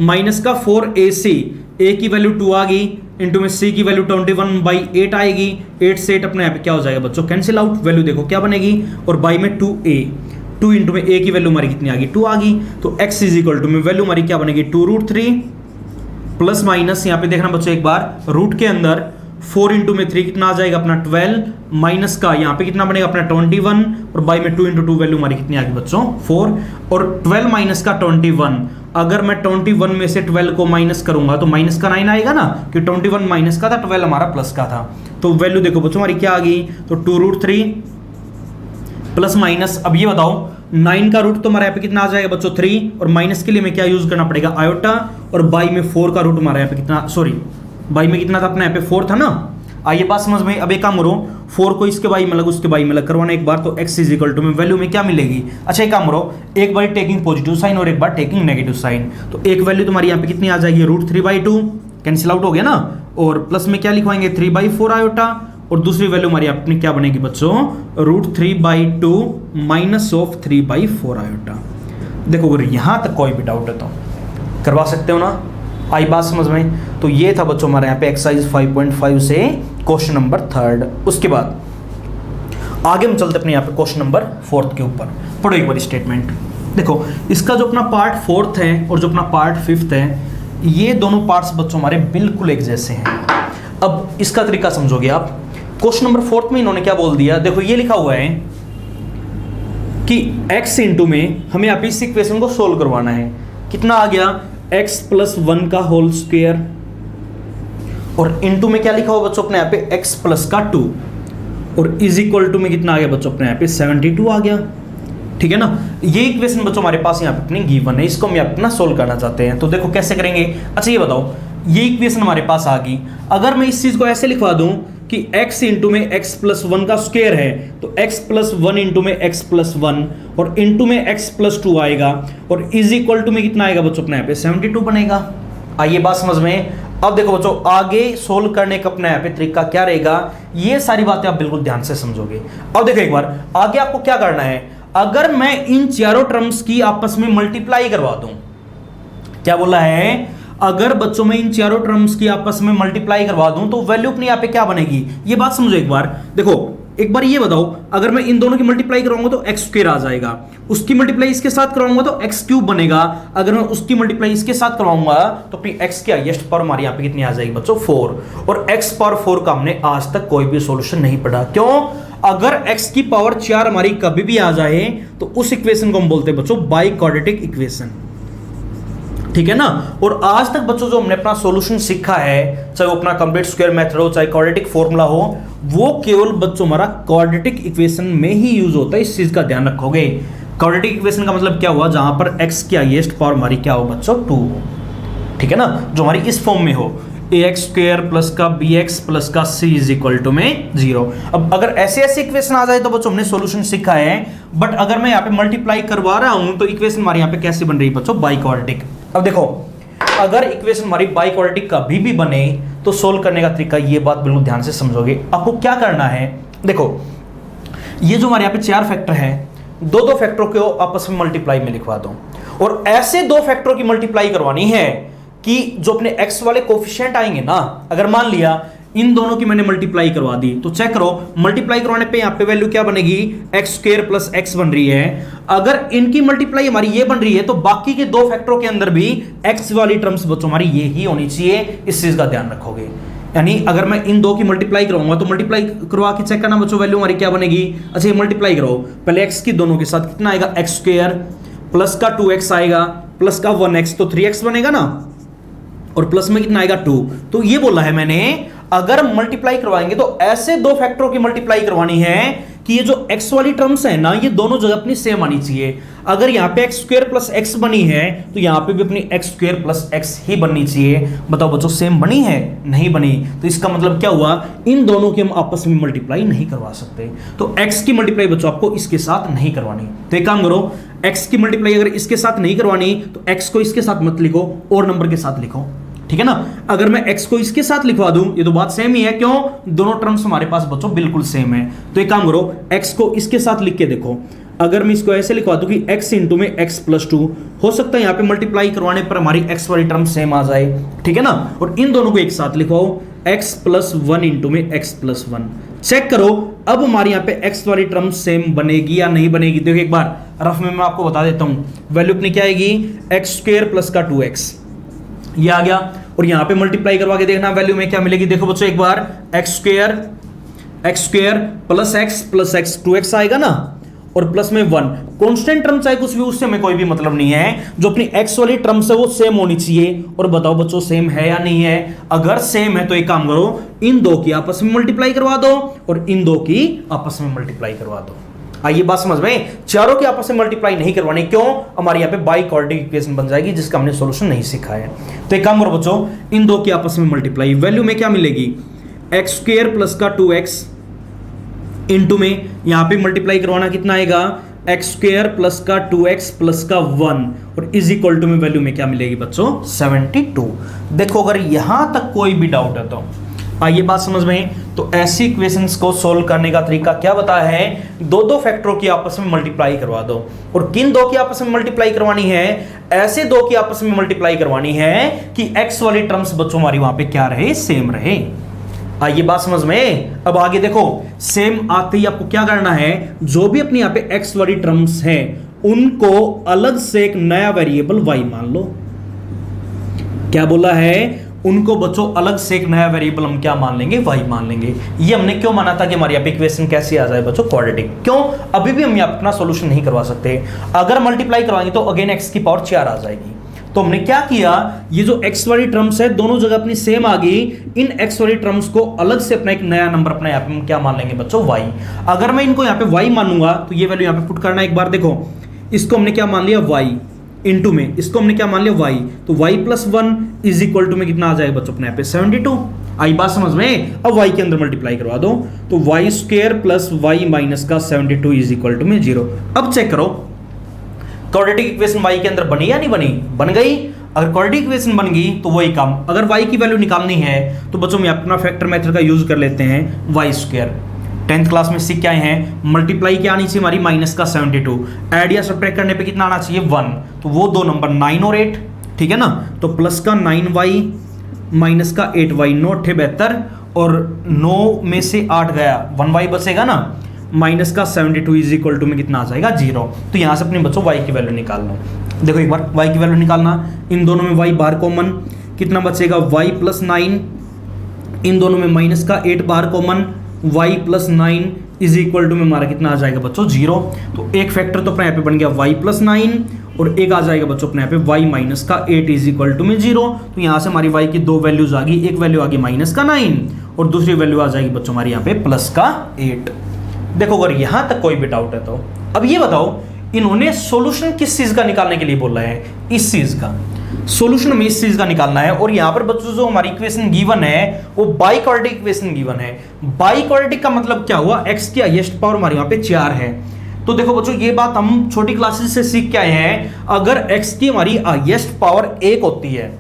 माइनस का 4ac, a की वैल्यू 2 आ गई, इंटू में c की वैल्यू 21/8 आएगी, 8 से 8 अपने यहाँ पे क्या हो जाएगा बच्चों कैंसिल आउट, वैल्यू देखो क्या बनेगी, और बाई में 2a, 2 इंटू में a की वैल्यू हमारी कितनी आ गई 2 आ गई। तो x इज इक्वल टू में वैल्यू हमारी क्या बनेगी 2√3 प्लस माइनस यहाँ पे देखना बच्चों एक बार रूट के अंदर 4 इंटू में 3 कितना आ जाएगा अपना 12, माइनस का यहाँ पे कितना बनेगा अपना 21 और बाई में 2 इंटू 2 वैल्यू हमारी कितनी आ गई बच्चों 4, और 12 माइनस का 21, अगर मैं 21 में से 12 को माइनस करूंगा तो माइनस का 9 आएगा ना, कि 21 माइनस का था 12 हमारा प्लस का था। तो वैल्यू देखो बच्चों हमारी क्या आ गई, तो 2√3 प्लस माइनस, अब ये बताओ 9 का रूट तो हमारे यहाँ पे कितना आ जाएगा बच्चों 3, और माइनस के लिए हमें क्या यूज करना पड़ेगा आयोटा, और बाई में 4 का रूट हमारे यहाँ पे कितना, सॉरी बाई में कितना था अपने यहाँ पे 4 था ना। आइए बात समझ में, अब एक काम करो 4 को इसके बाई में लग उसके बाई में लग करवाना एक बार, तो x इज इक्वल टू में वैल्यू में क्या मिलेगी। अच्छा एक काम करो, एक बार टेकिंग पॉजिटिव साइन और एक बार टेकिंग नेगेटिव साइन, तो एक वैल्यू तुम्हारी यहाँ पे कितनी आ जाएगी √3/2, कैंसिल आउट हो गया ना, और प्लस में क्या लिखवाएंगे 3/4 आयोटा, और दूसरी वैल्यू हमारी अपनी क्या बनेगी बच्चों √3/2 माइनस ऑफ 3/4 आयोटा। देखो अगर यहां तक कोई भी डाउट है तो करवा सकते हो ना, आई बात समझ में। तो ये था बच्चों हमारे यहाँ पे एक्सरसाइज 5.5 से क्वेश्चन नंबर 3। उसके बाद आगे हम चलते अपने यहाँ पे क्वेश्चन नंबर 4 के ऊपर। पढ़ो एक बार स्टेटमेंट। देखो इसका जो अपना पार्ट 4 है और जो अपना पार्ट 5 है, ये दोनों पार्ट्स बच्चों हमारे बिल्कुल एक जैसे हैं। अब इसका तरीका समझोगे आप। क्वेश्चन नंबर 4 में इन्होंने क्या बोल दिया, देखो ये लिखा हुआ है कि x इंटू में हमें यहाँ पे इस इक्वेशन को सोल्व करवाना है। कितना आ गया x प्लस 1 का होल स्क्वायर, और इंटू में क्या लिखा हुआ बच्चों अपने यहाँ पे x प्लस का 2, और इज इक्वल टू में कितना आ गया बच्चों अपने यहाँ पे 72 आ गया। ठीक है ना, ये इक्वेशन बच्चों हमारे पास यहाँ पे अपनी गिवन है, इसको हम अपना सोल्व करना चाहते हैं। तो देखो कैसे करेंगे। अच्छा ये बताओ, ये इक्वेशन हमारे पास आ गई, अगर मैं इस चीज को ऐसे लिखवा दूं कि x इंटू में x प्लस 1 का स्क्वायर है, तो x प्लस 1 इंटू में x प्लस 1 और इंटू में x प्लस 2 आएगा, और इज इक्वल टू में कितना आएगा बच्चों अपने यहाँ पे 72 बनेगा। आइए बात समझ में। अब देखो बच्चों आगे सोल्व करने का अपने यहाँ पे तरीका क्या रहेगा, ये सारी बातें आप बिल्कुल ध्यान से समझोगे। अब देखो एक बार आगे आपको क्या करना है, अगर मैं इन चारों टर्म्स की आपस में मल्टीप्लाई करवा दूं, क्या बोला है, अगर बच्चों में इन चारों टर्म्स की आपस में मल्टीप्लाई करवा दूं तो वैल्यू अपने यहाँ पे क्या बनेगी, ये बात समझो एक बार। देखो एक बार ये बताओ, अगर मैं इन दोनों की मल्टीप्लाई कराऊंगा तो एक्स स्क्वायर आ जाएगा, उसकी मल्टीप्लाई इसके साथ कराऊंगा तो एक्स क्यूब बनेगा, अगर मैं उसकी मल्टीप्लाई इसके साथ कराऊंगा तो अपनी एक्स की हाईएस्ट पावर हमारी यहाँ पे कितनी आ जाएगी बच्चों 4, और एक्स पावर 4 का हमने आज तक कोई भी सॉल्यूशन नहीं पढ़ा। क्यों, अगर x की पावर 4 हमारी कभी भी आ जाए तो उस इक्वेशन को हम बोलते हैं बच्चों बाई क्वाड्रेटिक इक्वेशन। ठीक है ना, और आज तक बच्चों जो हमने अपना सॉल्यूशन सीखा है, चाहे वो अपना कंप्लीट स्क्वायर मेथड हो चाहे क्वाड्रेटिक फॉर्मूला हो, वो केवल बच्चों हमारा क्वाड्रेटिक इक्वेशन में ही यूज होता है। इस चीज का ध्यान रखोगे। क्वाड्रेटिक इक्वेशन का मतलब क्या हुआ, जहां पर x की हाईएस्ट पावर हमारी क्या हो बच्चों 2 हो। ठीक है ना, जो हमारी इस फॉर्म में हो ax स्क्वायर प्लस का bx प्लस का c इज इक्वल टू में 0। अब अगर ऐसे ऐसे इक्वेशन आ जाए तो बच्चों हमने सॉल्यूशन सीखा है, बट अगर मैं यहाँ पे मल्टीप्लाई करवा रहा हूं तो इक्वेशन हमारे यहाँ पे कैसे बन रही है बच्चों बाई क्वाड्रेटिक। अब देखो अगर इक्वेशन हमारी बाई क्वाड्रेटिक कभी भी बने तो सोल्व करने का तरीका, ये बात बिल्कुल ध्यान से समझोगे। आपको क्या करना है, देखो ये जो हमारे यहाँ पे 4 फैक्टर है, दो फैक्टरों को आपस में मल्टीप्लाई में लिखवा दो, और ऐसे 2 फैक्टरों की मल्टीप्लाई करवानी है कि जो अपने x वाले कोफिशिएंट आएंगे ना, अगर मान लिया इन दोनों की मैंने मल्टीप्लाई करवा दी, तो चेक करो मल्टीप्लाई करवाने पे यहाँ पे वैल्यू क्या बनेगी एक्स स्क्वायर प्लस एक्स बन रही है। अगर इनकी मल्टीप्लाई हमारी ये बन रही है तो बाकी के 2 फैक्टरों के अंदर भी x वाली टर्म्स बच्चों हमारी ये ही होनी चाहिए। इस चीज का ध्यान रखोगे। यानी अगर मैं इन दो की मल्टीप्लाई कराऊंगा तो मल्टीप्लाई करवा के चेक करना बच्चों वैल्यू हमारी क्या बनेगी। अच्छा ये मल्टीप्लाई करो, पहले x की दोनों के साथ कितना आएगा, एक्स स्क्वायर प्लस का 2x आएगा प्लस का 1x तो 3x बनेगा ना, और प्लस में कितना आएगा 2। तो ये बोला है मैंने अगर मल्टीप्लाई करवाएंगे तो ऐसे दो फैक्टरों की मल्टीप्लाई करवानी है कि ये जो x वाली टर्म्स है ना ये दोनों जगह अपनी सेम आनी चाहिए। अगर यहां पे एक्स स्क्वायर प्लस एक्स बनी है तो यहां पे भी अपनी एक्स स्क्वायर प्लस एक्स ही बननी चाहिए। बताओ बच्चों सेम बनी है, नहीं बनी, तो इसका मतलब क्या हुआ, इन दोनों की हम आपस में मल्टीप्लाई नहीं करवा सकते। तो x की मल्टीप्लाई बच्चों आपको इसके साथ नहीं करवानी। तो एक काम करो, x की मल्टीप्लाई अगर इसके साथ नहीं करवानी तो x को इसके साथ मत लिखो और नंबर के साथ लिखो, ठीक है ना। अगर मैं x को इसके साथ लिखवा दूं ये तो बात सेम ही है, क्यों, दोनों टर्म्स हमारे पास बच्चों बिल्कुल सेम है। तो एक काम करो, x को इसके साथ लिख के देखो, अगर मैं इसको ऐसे लिखवा दूं कि x इंटू में x प्लस 2, हो सकता है यहां पे मल्टीप्लाई करवाने पर हमारी x वाली टर्म सेम आ जाए, ठीक है ना। और इन दोनों को एक साथ लिखवाओ, x प्लस 1 इंटू में x प्लस 1, चेक करो अब हमारे यहाँ पे x वाली टर्म सेम बनेगी या नहीं बनेगी। देखो एक बार रफ में मैं आपको बता देता हूं, वैल्यू अपनी क्या आएगी, एक्स स्क्वायर प्लस का 2x, ये आ गया, और यहां पे मल्टीप्लाई करवा के देखना वैल्यू में क्या मिलेगी। देखो बच्चों एक बार x square plus x 2x आएगा ना, और प्लस में 1, कांस्टेंट टर्म चाहे कुछ भी, उससे हमें कोई भी मतलब नहीं है, जो अपनी x वाली टर्म है वो सेम होनी चाहिए। और बताओ बच्चों सेम है या नहीं है, अगर सेम है तो एक काम करो, इन दो की आपस में मल्टीप्लाई करवा दो और इन दो की आपस में मल्टीप्लाई करवा दो। आइए बात समझ में, चारों के आपस में मल्टीप्लाई नहीं करवानी, क्यों, हमारे यहाँ पे बाई क्वाड्रेटिक इक्वेशन बन जाएगी जिसका हमने सॉल्यूशन नहीं सीखा है। तो एक काम करो बच्चों, इन दो की आपस में मल्टीप्लाई, वैल्यू में क्या मिलेगी, एक्स स्क्वायर प्लस का 2x इंटू में यहां पे मल्टीप्लाई करवाना कितना आएगा, एक्स स्क्वायर प्लस का 2x प्लस का 1, और इज इक्वल टू में वैल्यू में क्या मिलेगी बच्चों 72। देखो अगर यहां तक कोई भी डाउट है तो आइए बात समझ में। तो ऐसी इक्वेशंस को सोल्व करने का तरीका क्या बताया है, दो फैक्टरों की आपस में मल्टीप्लाई करवा दो। और किन दो की आपस में मल्टीप्लाई करवानी है, ऐसे दो की आपस में मल्टीप्लाई करवानी है कि x वाली टर्म्स बच्चों हमारी वहां पे क्या रहे, सेम रहे। आइए बात समझ में। अब आगे देखो, सेम आते ही आपको क्या करना है, जो भी अपनी यहां पे x वाली टर्म्स हैं उनको अलग से एक नया वेरिएबल y मान लो। क्या बोला है, उनको बच्चों अलग से एक नया वेरिएबल हम क्या मान लेंगे, y मान लेंगे। ये हमने क्यों माना था कि हमारी यहाँ पे इक्वेशन कैसी आ जाए बच्चों, क्वाड्रेटिक। क्यों, अभी भी हम यहाँ अपना सॉल्यूशन नहीं करवा सकते, अगर मल्टीप्लाई करवाएंगे तो अगेन x की पावर 4 आ जाएगी। तो हमने क्या किया, ये जो x वाली टर्म्स है दोनों जगह अपनी सेम आ गई, इन x वाली टर्म्स को अलग से अपना एक नया नंबर अपना यहाँ पे हम क्या मान लेंगे बच्चों, y। अगर मैं इनको यहाँ पे y मानूंगा तो ये वैल्यू यहाँ पे पुट करना, एक बार देखो, इसको हमने क्या मान लिया y इंटू में, इसको हमने क्या मान लिया y, तो y plus 1 is equal to में कितना आ जाएगा बच्चों अपने यहाँ पे 72। आई बात समझ में। अब y के अंदर मल्टीप्लाई करवा दो, तो y square plus y minus का 72 इज इक्वल टू में 0। अब चेक करो क्वाड्रेटिक इक्वेशन y के अंदर बनी या नहीं बनी, बन गई। अगर क्वाड्रेटिक इक्वेशन बन गई तो वही काम, अगर y की वैल्यू निकालनी है तो बच्चों में अपना फैक्टर मेथड का यूज कर लेते हैं, y स्क्वायर 10th क्लास में सीख के आए हैं, मल्टीप्लाई क्या आनी चाहिए हमारी, माइनस का 72, ऐड या सब्ट्रैक्ट करने पे कितना आना चाहिए 1, तो वो दो नंबर 9 और 8, ठीक है ना। तो प्लस का 9y माइनस का 8y, 9 8 72, और 9 में से 8 गया 1y बचेगा ना, माइनस का 72 इज इक्वल टू में कितना आ जाएगा 0। तो यहां से अपने बच्चों y की वैल्यू निकाल लो। देखो एक बार y की वैल्यू निकालना, इन दोनों में y बाहर कॉमन, कितना बचेगा y प्लस 9, इन दोनों में माइनस का 8 बाहर common, y plus 9 is equal to में हमारा कितना आ जाएगा बच्चों 0। तो एक फैक्टर तो अपने यहाँ पे बन गया y प्लस 9, और एक आ जाएगा बच्चों अपने यहाँ पे y माइनस का 8 इज इक्वल टू में 0। तो यहाँ से हमारी y की दो वैल्यूज आ गई, एक वैल्यू आ गई माइनस का 9 और दूसरी वैल्यू आ जाएगी बच्चों हमारी यहाँ पे प्लस का 8। देखो अगर यहाँ तक कोई भी डाउट है तो अब ये बताओ, इन्होंने सॉल्यूशन किस चीज का निकालने के लिए बोला है, इस चीज का सॉल्यूशन में इस चीज का निकालना है। और यहां पर बच्चों जो हमारी इक्वेशन गिवन है वो बाई क्वाड्रेटिक इक्वेशन गिवन है। बाई क्वाड्रेटिक का मतलब क्या हुआ, x की हाईएस्ट पावर हमारे यहां पे 4 है। तो देखो बच्चों ये बात हम छोटी क्लासेस से सीख के आए हैं, अगर x की हमारी हाईएस्ट पावर 1 होती है,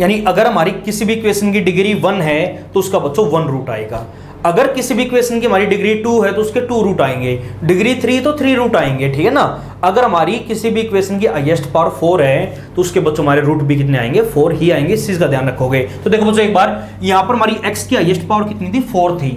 यानी अगर हमारी किसी भी इक्वेशन की डिग्री 1 है तो उसका बच्चों 1 रूट आएगा। अगर किसी भी इक्वेशन की हमारी डिग्री 2 है तो उसके 2 रूट आएंगे, डिग्री 3 तो 3 रूट आएंगे, ठीक है ना। अगर हमारी किसी भी इक्वेशन की हाईएस्ट पावर 4 है तो उसके बच्चों हमारे रूट भी कितने आएंगे, 4 ही आएंगे, इस चीज का ध्यान रखोगे। तो देखो बच्चों एक बार यहां पर हमारी x की हाईएस्ट पावर कितनी थी, 4 थी।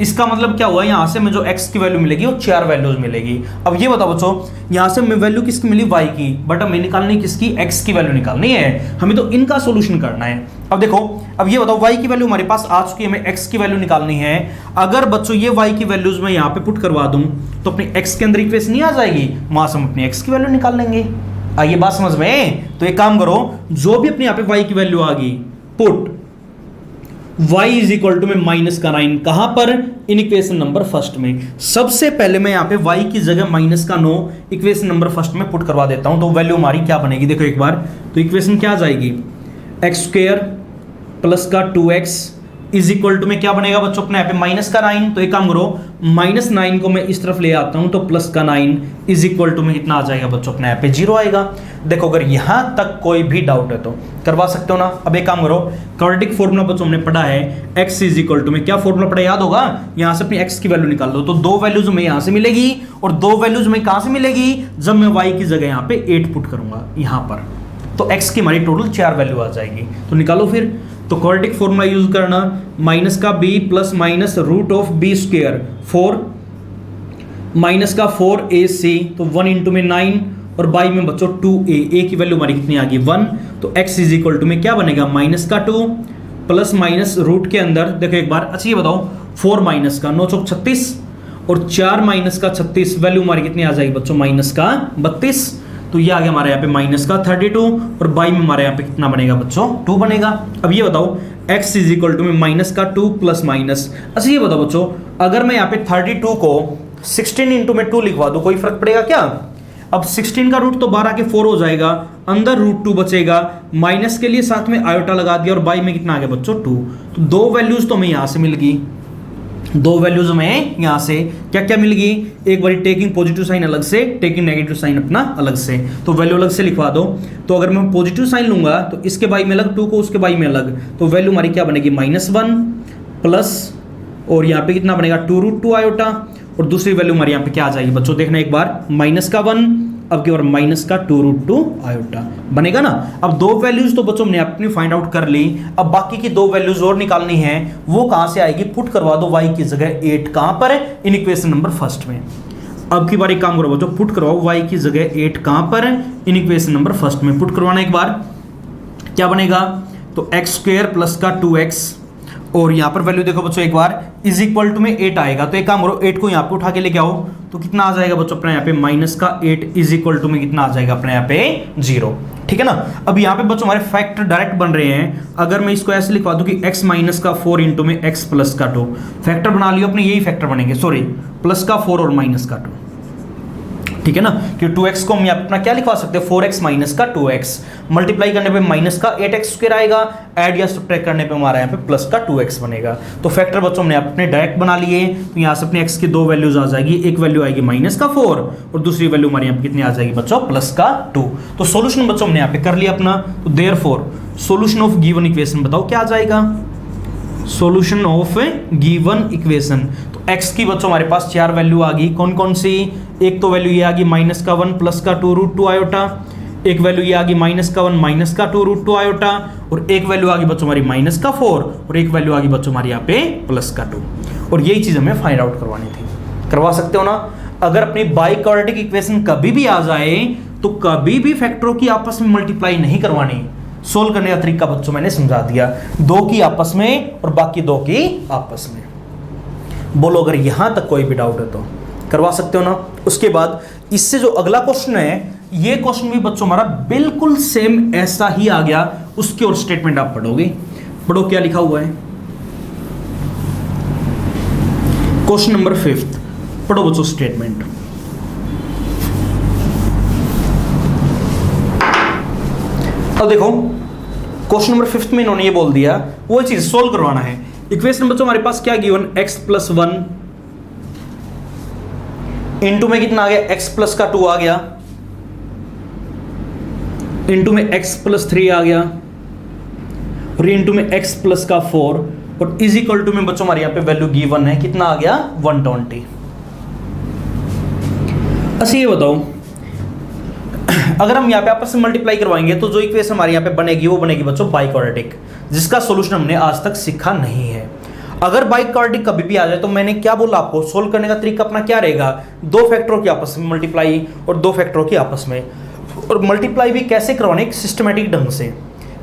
इसका मतलब क्या हुआ, यहां से हमें जो x की वैल्यू मिलेगी वो 4 वैल्यूज मिलेगी। अब ये बताओ बच्चों, यहां से हमें वैल्यू किसकी मिली, y की, बट हमें निकालनी किसकी, x की वैल्यू निकालनी है, हमें तो इनका सॉल्यूशन करना है। अब देखो, अब ये बताओ y की वैल्यू हमारे पास आ चुकी है, हमें x की वैल्यू निकालनी है। अगर बच्चों ये y की वैल्यूज मैं यहाँ पे पुट करवा दूं तो अपनी x के अंदर इक्वेशन नहीं आ जाएगी, वहां से हम अपनी x की वैल्यू निकाल लेंगे। आइए बात समझ में। तो एक काम करो, जो भी अपने यहाँ पे y की वैल्यू आ गई put y is equal to में माइनस का 9, कहां पर, इन इक्वेशन नंबर फर्स्ट में। सबसे पहले मैं यहाँ पे y की जगह माइनस का 9 इक्वेशन नंबर फर्स्ट में पुट करवा देता हूं, तो वैल्यू हमारी क्या बनेगी देखो एक बार। तो इक्वेशन क्या आ जाएगी, एक्स स्क्वायर प्लस का 2x इज इक्वल टू में क्या बनेगा बच्चों अपने यहाँ पे माइनस का 9। तो एक काम करो, माइनस 9 को मैं इस तरफ ले आता हूं तो प्लस का 9 इज इक्वल टू में कितना आ जाएगा बच्चों अपने यहाँ पे 0 आएगा। देखो अगर यहां तक कोई भी डाउट है तो करवा सकते हो ना। अब एक काम करो, क्वाड्रेटिक फॉर्मूला बच्चों हमने पढ़ा है, x इज इक्वल टू में क्या फॉर्मूला पढ़ा याद होगा, यहां से अपनी x की वैल्यू निकाल दो। तो दो वैल्यूज में यहां से मिलेगी और दो वैल्यूज में कहां से मिलेगी, जब मैं y की जगह यहां पे 8 पुट करूंगा यहां पर, तो x की हमारी टोटल 4 वैल्यू आ जाएगी। तो निकालो फिर। तो क्वाड्रेटिक फॉर्मूला यूज करना, माइनस का b plus minus root of b square 4 minus का 4ac, तो 1 इंटू में 9 और बाई में बच्चों 2a, a की वैल्यू हमारी कितनी आ गई 1। तो x इज इक्वल टू में क्या बनेगा माइनस का 2 प्लस माइनस रूट के अंदर देखो एक बार। अच्छा ये बताओ, 4 माइनस का 9 चौक 36 और 4 माइनस का 36, वैल्यू हमारी कितनी आ जाएगी बच्चों माइनस का 32। तो ये आ गया हमारे यहाँ पे माइनस का 32 और बाई में हमारे यहाँ पे कितना बनेगा बच्चों 2 बनेगा। अब ये बताओ x इज इक्वल टू में माइनस का 2 प्लस माइनस। अच्छा ये बताओ बच्चों, अगर मैं यहाँ पे 32 को 16 इंटू में 2 लिखवा दूं कोई फर्क पड़ेगा क्या। अब 16 का रूट तो 12 के 4 हो जाएगा, अंदर रूट 2 बचेगा, माइनस के लिए साथ में आयोटा लगा दिया और बाई में कितना आ गया बच्चों 2। तो दो वैल्यूज तो हमें यहां से मिल गई, दो वैल्यूज में यहां से क्या क्या मिल गई, एक बारी टेकिंग पॉजिटिव साइन अलग से, टेकिंग नेगेटिव साइन अपना अलग से, तो वैल्यू अलग से लिखवा दो। तो अगर मैं पॉजिटिव साइन लूंगा तो इसके बाई में अलग, 2 को उसके बाई में अलग, तो वैल्यू हमारी क्या बनेगी -1 प्लस और यहाँ पे कितना बनेगा 2√2 आयोटा, और दूसरी वैल्यू हमारे यहाँ पे क्या आ जाएगी बच्चों देखना एक बार, माइनस का 1, अब की बार माइनस का 2√2 आयोटा बनेगा ना। अब दो वैल्यूज तो बच्चों हमने अपनी फाइंड आउट कर ली, अब बाकी की दो वैल्यूज और निकालनी है, वो कहां से आएगी, पुट करवा दो y की जगह 8 कहां पर है, इन इक्वेशन नंबर फर्स्ट में। अब की बार एक काम करो बच्चों, पुट करवाओ y की जगह 8 कहां पर है, इन इक्वेशन नंबर फर्स्ट में। पुट करवाना एक बार, क्या बनेगा, तो एक्स स्क्वायर प्लस का 2x और यहां पर वैल्यू देखो बच्चों एक बार इज इक्वल टू में 8 आएगा। तो एक काम करो, 8 को यहां पे उठा के लेके आओ, तो कितना आ जाएगा बच्चों अपने यहाँ पे माइनस का 8 इज इक्वल टू में कितना आ जाएगा अपने यहाँ पे 0। ठीक है ना। अब यहाँ पे बच्चों हमारे फैक्टर डायरेक्ट बन रहे हैं, अगर मैं इसको ऐसे लिखवा दूं कि x माइनस का 4 इंटू में x प्लस का 2, फैक्टर बना लियो अपने, यही फैक्टर बनेंगे, सॉरी प्लस का 4 और माइनस का 2, ठीक है ना। कि 2x को हम अपना क्या लिखवा सकते हैं, 4x माइनस का 2x, मल्टीप्लाई करने पे माइनस का 8x स्क्वायर आएगा, ऐड या सब्ट्रैक्ट करने पे हमारा यहाँ पे प्लस का 2x बनेगा। तो फैक्टर बच्चों हमने अपने डायरेक्ट बना लिए, तो यहाँ से अपने x की दो वैल्यूज आ जाएगी, एक वैल्यू आएगी माइनस का 4 और दूसरी वैल्यू हमारे यहाँ पे कितनी आ जाएगी बच्चों प्लस का 2। तो सोल्यूशन बच्चों हमने यहाँ पे कर लिया अपना। तो therefore solution of given equation बताओ क्या आ जाएगा, सोल्यूशन ऑफ गिवन इक्वेशन। तो x की बच्चों हमारे पास 4 वैल्यू आ गई, कौन कौन सी, एक तो वैल्यू ये आ गई माइनस का 1 प्लस का 2√2 आयोटा, एक वैल्यू ये आ गई माइनस का 1 माइनस का 2√2 आयोटा, और एक वैल्यू आ गई बच्चों हमारी माइनस का 4 और एक वैल्यू आ गई बच्चों हमारी यहाँ पे प्लस का 2। और यही चीज हमें फाइंड आउट करवानी थी, करवा सकते हो ना। अगर अपनी बाई क्वाड्रेटिक इक्वेशन कभी भी आ जाए तो कभी भी फैक्टरों की आपस में मल्टीप्लाई नहीं करवानी, सोल्व करने का तरीका बच्चों मैंने समझा दिया, दो की आपस में और बाकी दो की आपस में। बोलो अगर यहां तक कोई भी डाउट है तो करवा सकते हो ना। उसके बाद इससे जो अगला क्वेश्चन है, ये क्वेश्चन भी बच्चों हमारा बिल्कुल सेम ऐसा ही आ गया, उसकी और स्टेटमेंट आप पढ़ोगे। पढ़ो क्या लिखा हुआ है, क्वेश्चन नंबर 5, पढ़ो बच्चों स्टेटमेंट। अब देखो क्वेश्चन नंबर 5 में इन्होंने ये बोल दिया, वो चीज सोल्व करवाना है। इक्वेशन बच्चों हमारे पास क्या गिवन, x प्लस 1 इंटू में कितना आ गया, x प्लस का 2 आ गया, इंटू में x प्लस 3 आ गया, और इंटू में x प्लस का 4, और इज इक्वल टू में बच्चों हमारे यहां पे वैल्यू गिवन है, कितना आ गया 120। अच्छा ये बताओ, अगर हम यहाँ पे आपस में मल्टीप्लाई करवाएंगे तो जो इक्वेशन हमारे यहाँ पे बनेगी वो बनेगी बच्चों बाई क्वाड्रेटिक, जिसका सॉल्यूशन हमने आज तक सीखा नहीं है। अगर बाई क्वाड्रेटिक कभी भी आ जाए तो मैंने क्या बोला आपको, सोल्व करने का तरीका अपना क्या रहेगा, दो फैक्टरों की आपस में मल्टीप्लाई और दो फैक्टरों की आपस में, और मल्टीप्लाई भी कैसे करवाने, एक सिस्टमेटिक ढंग से।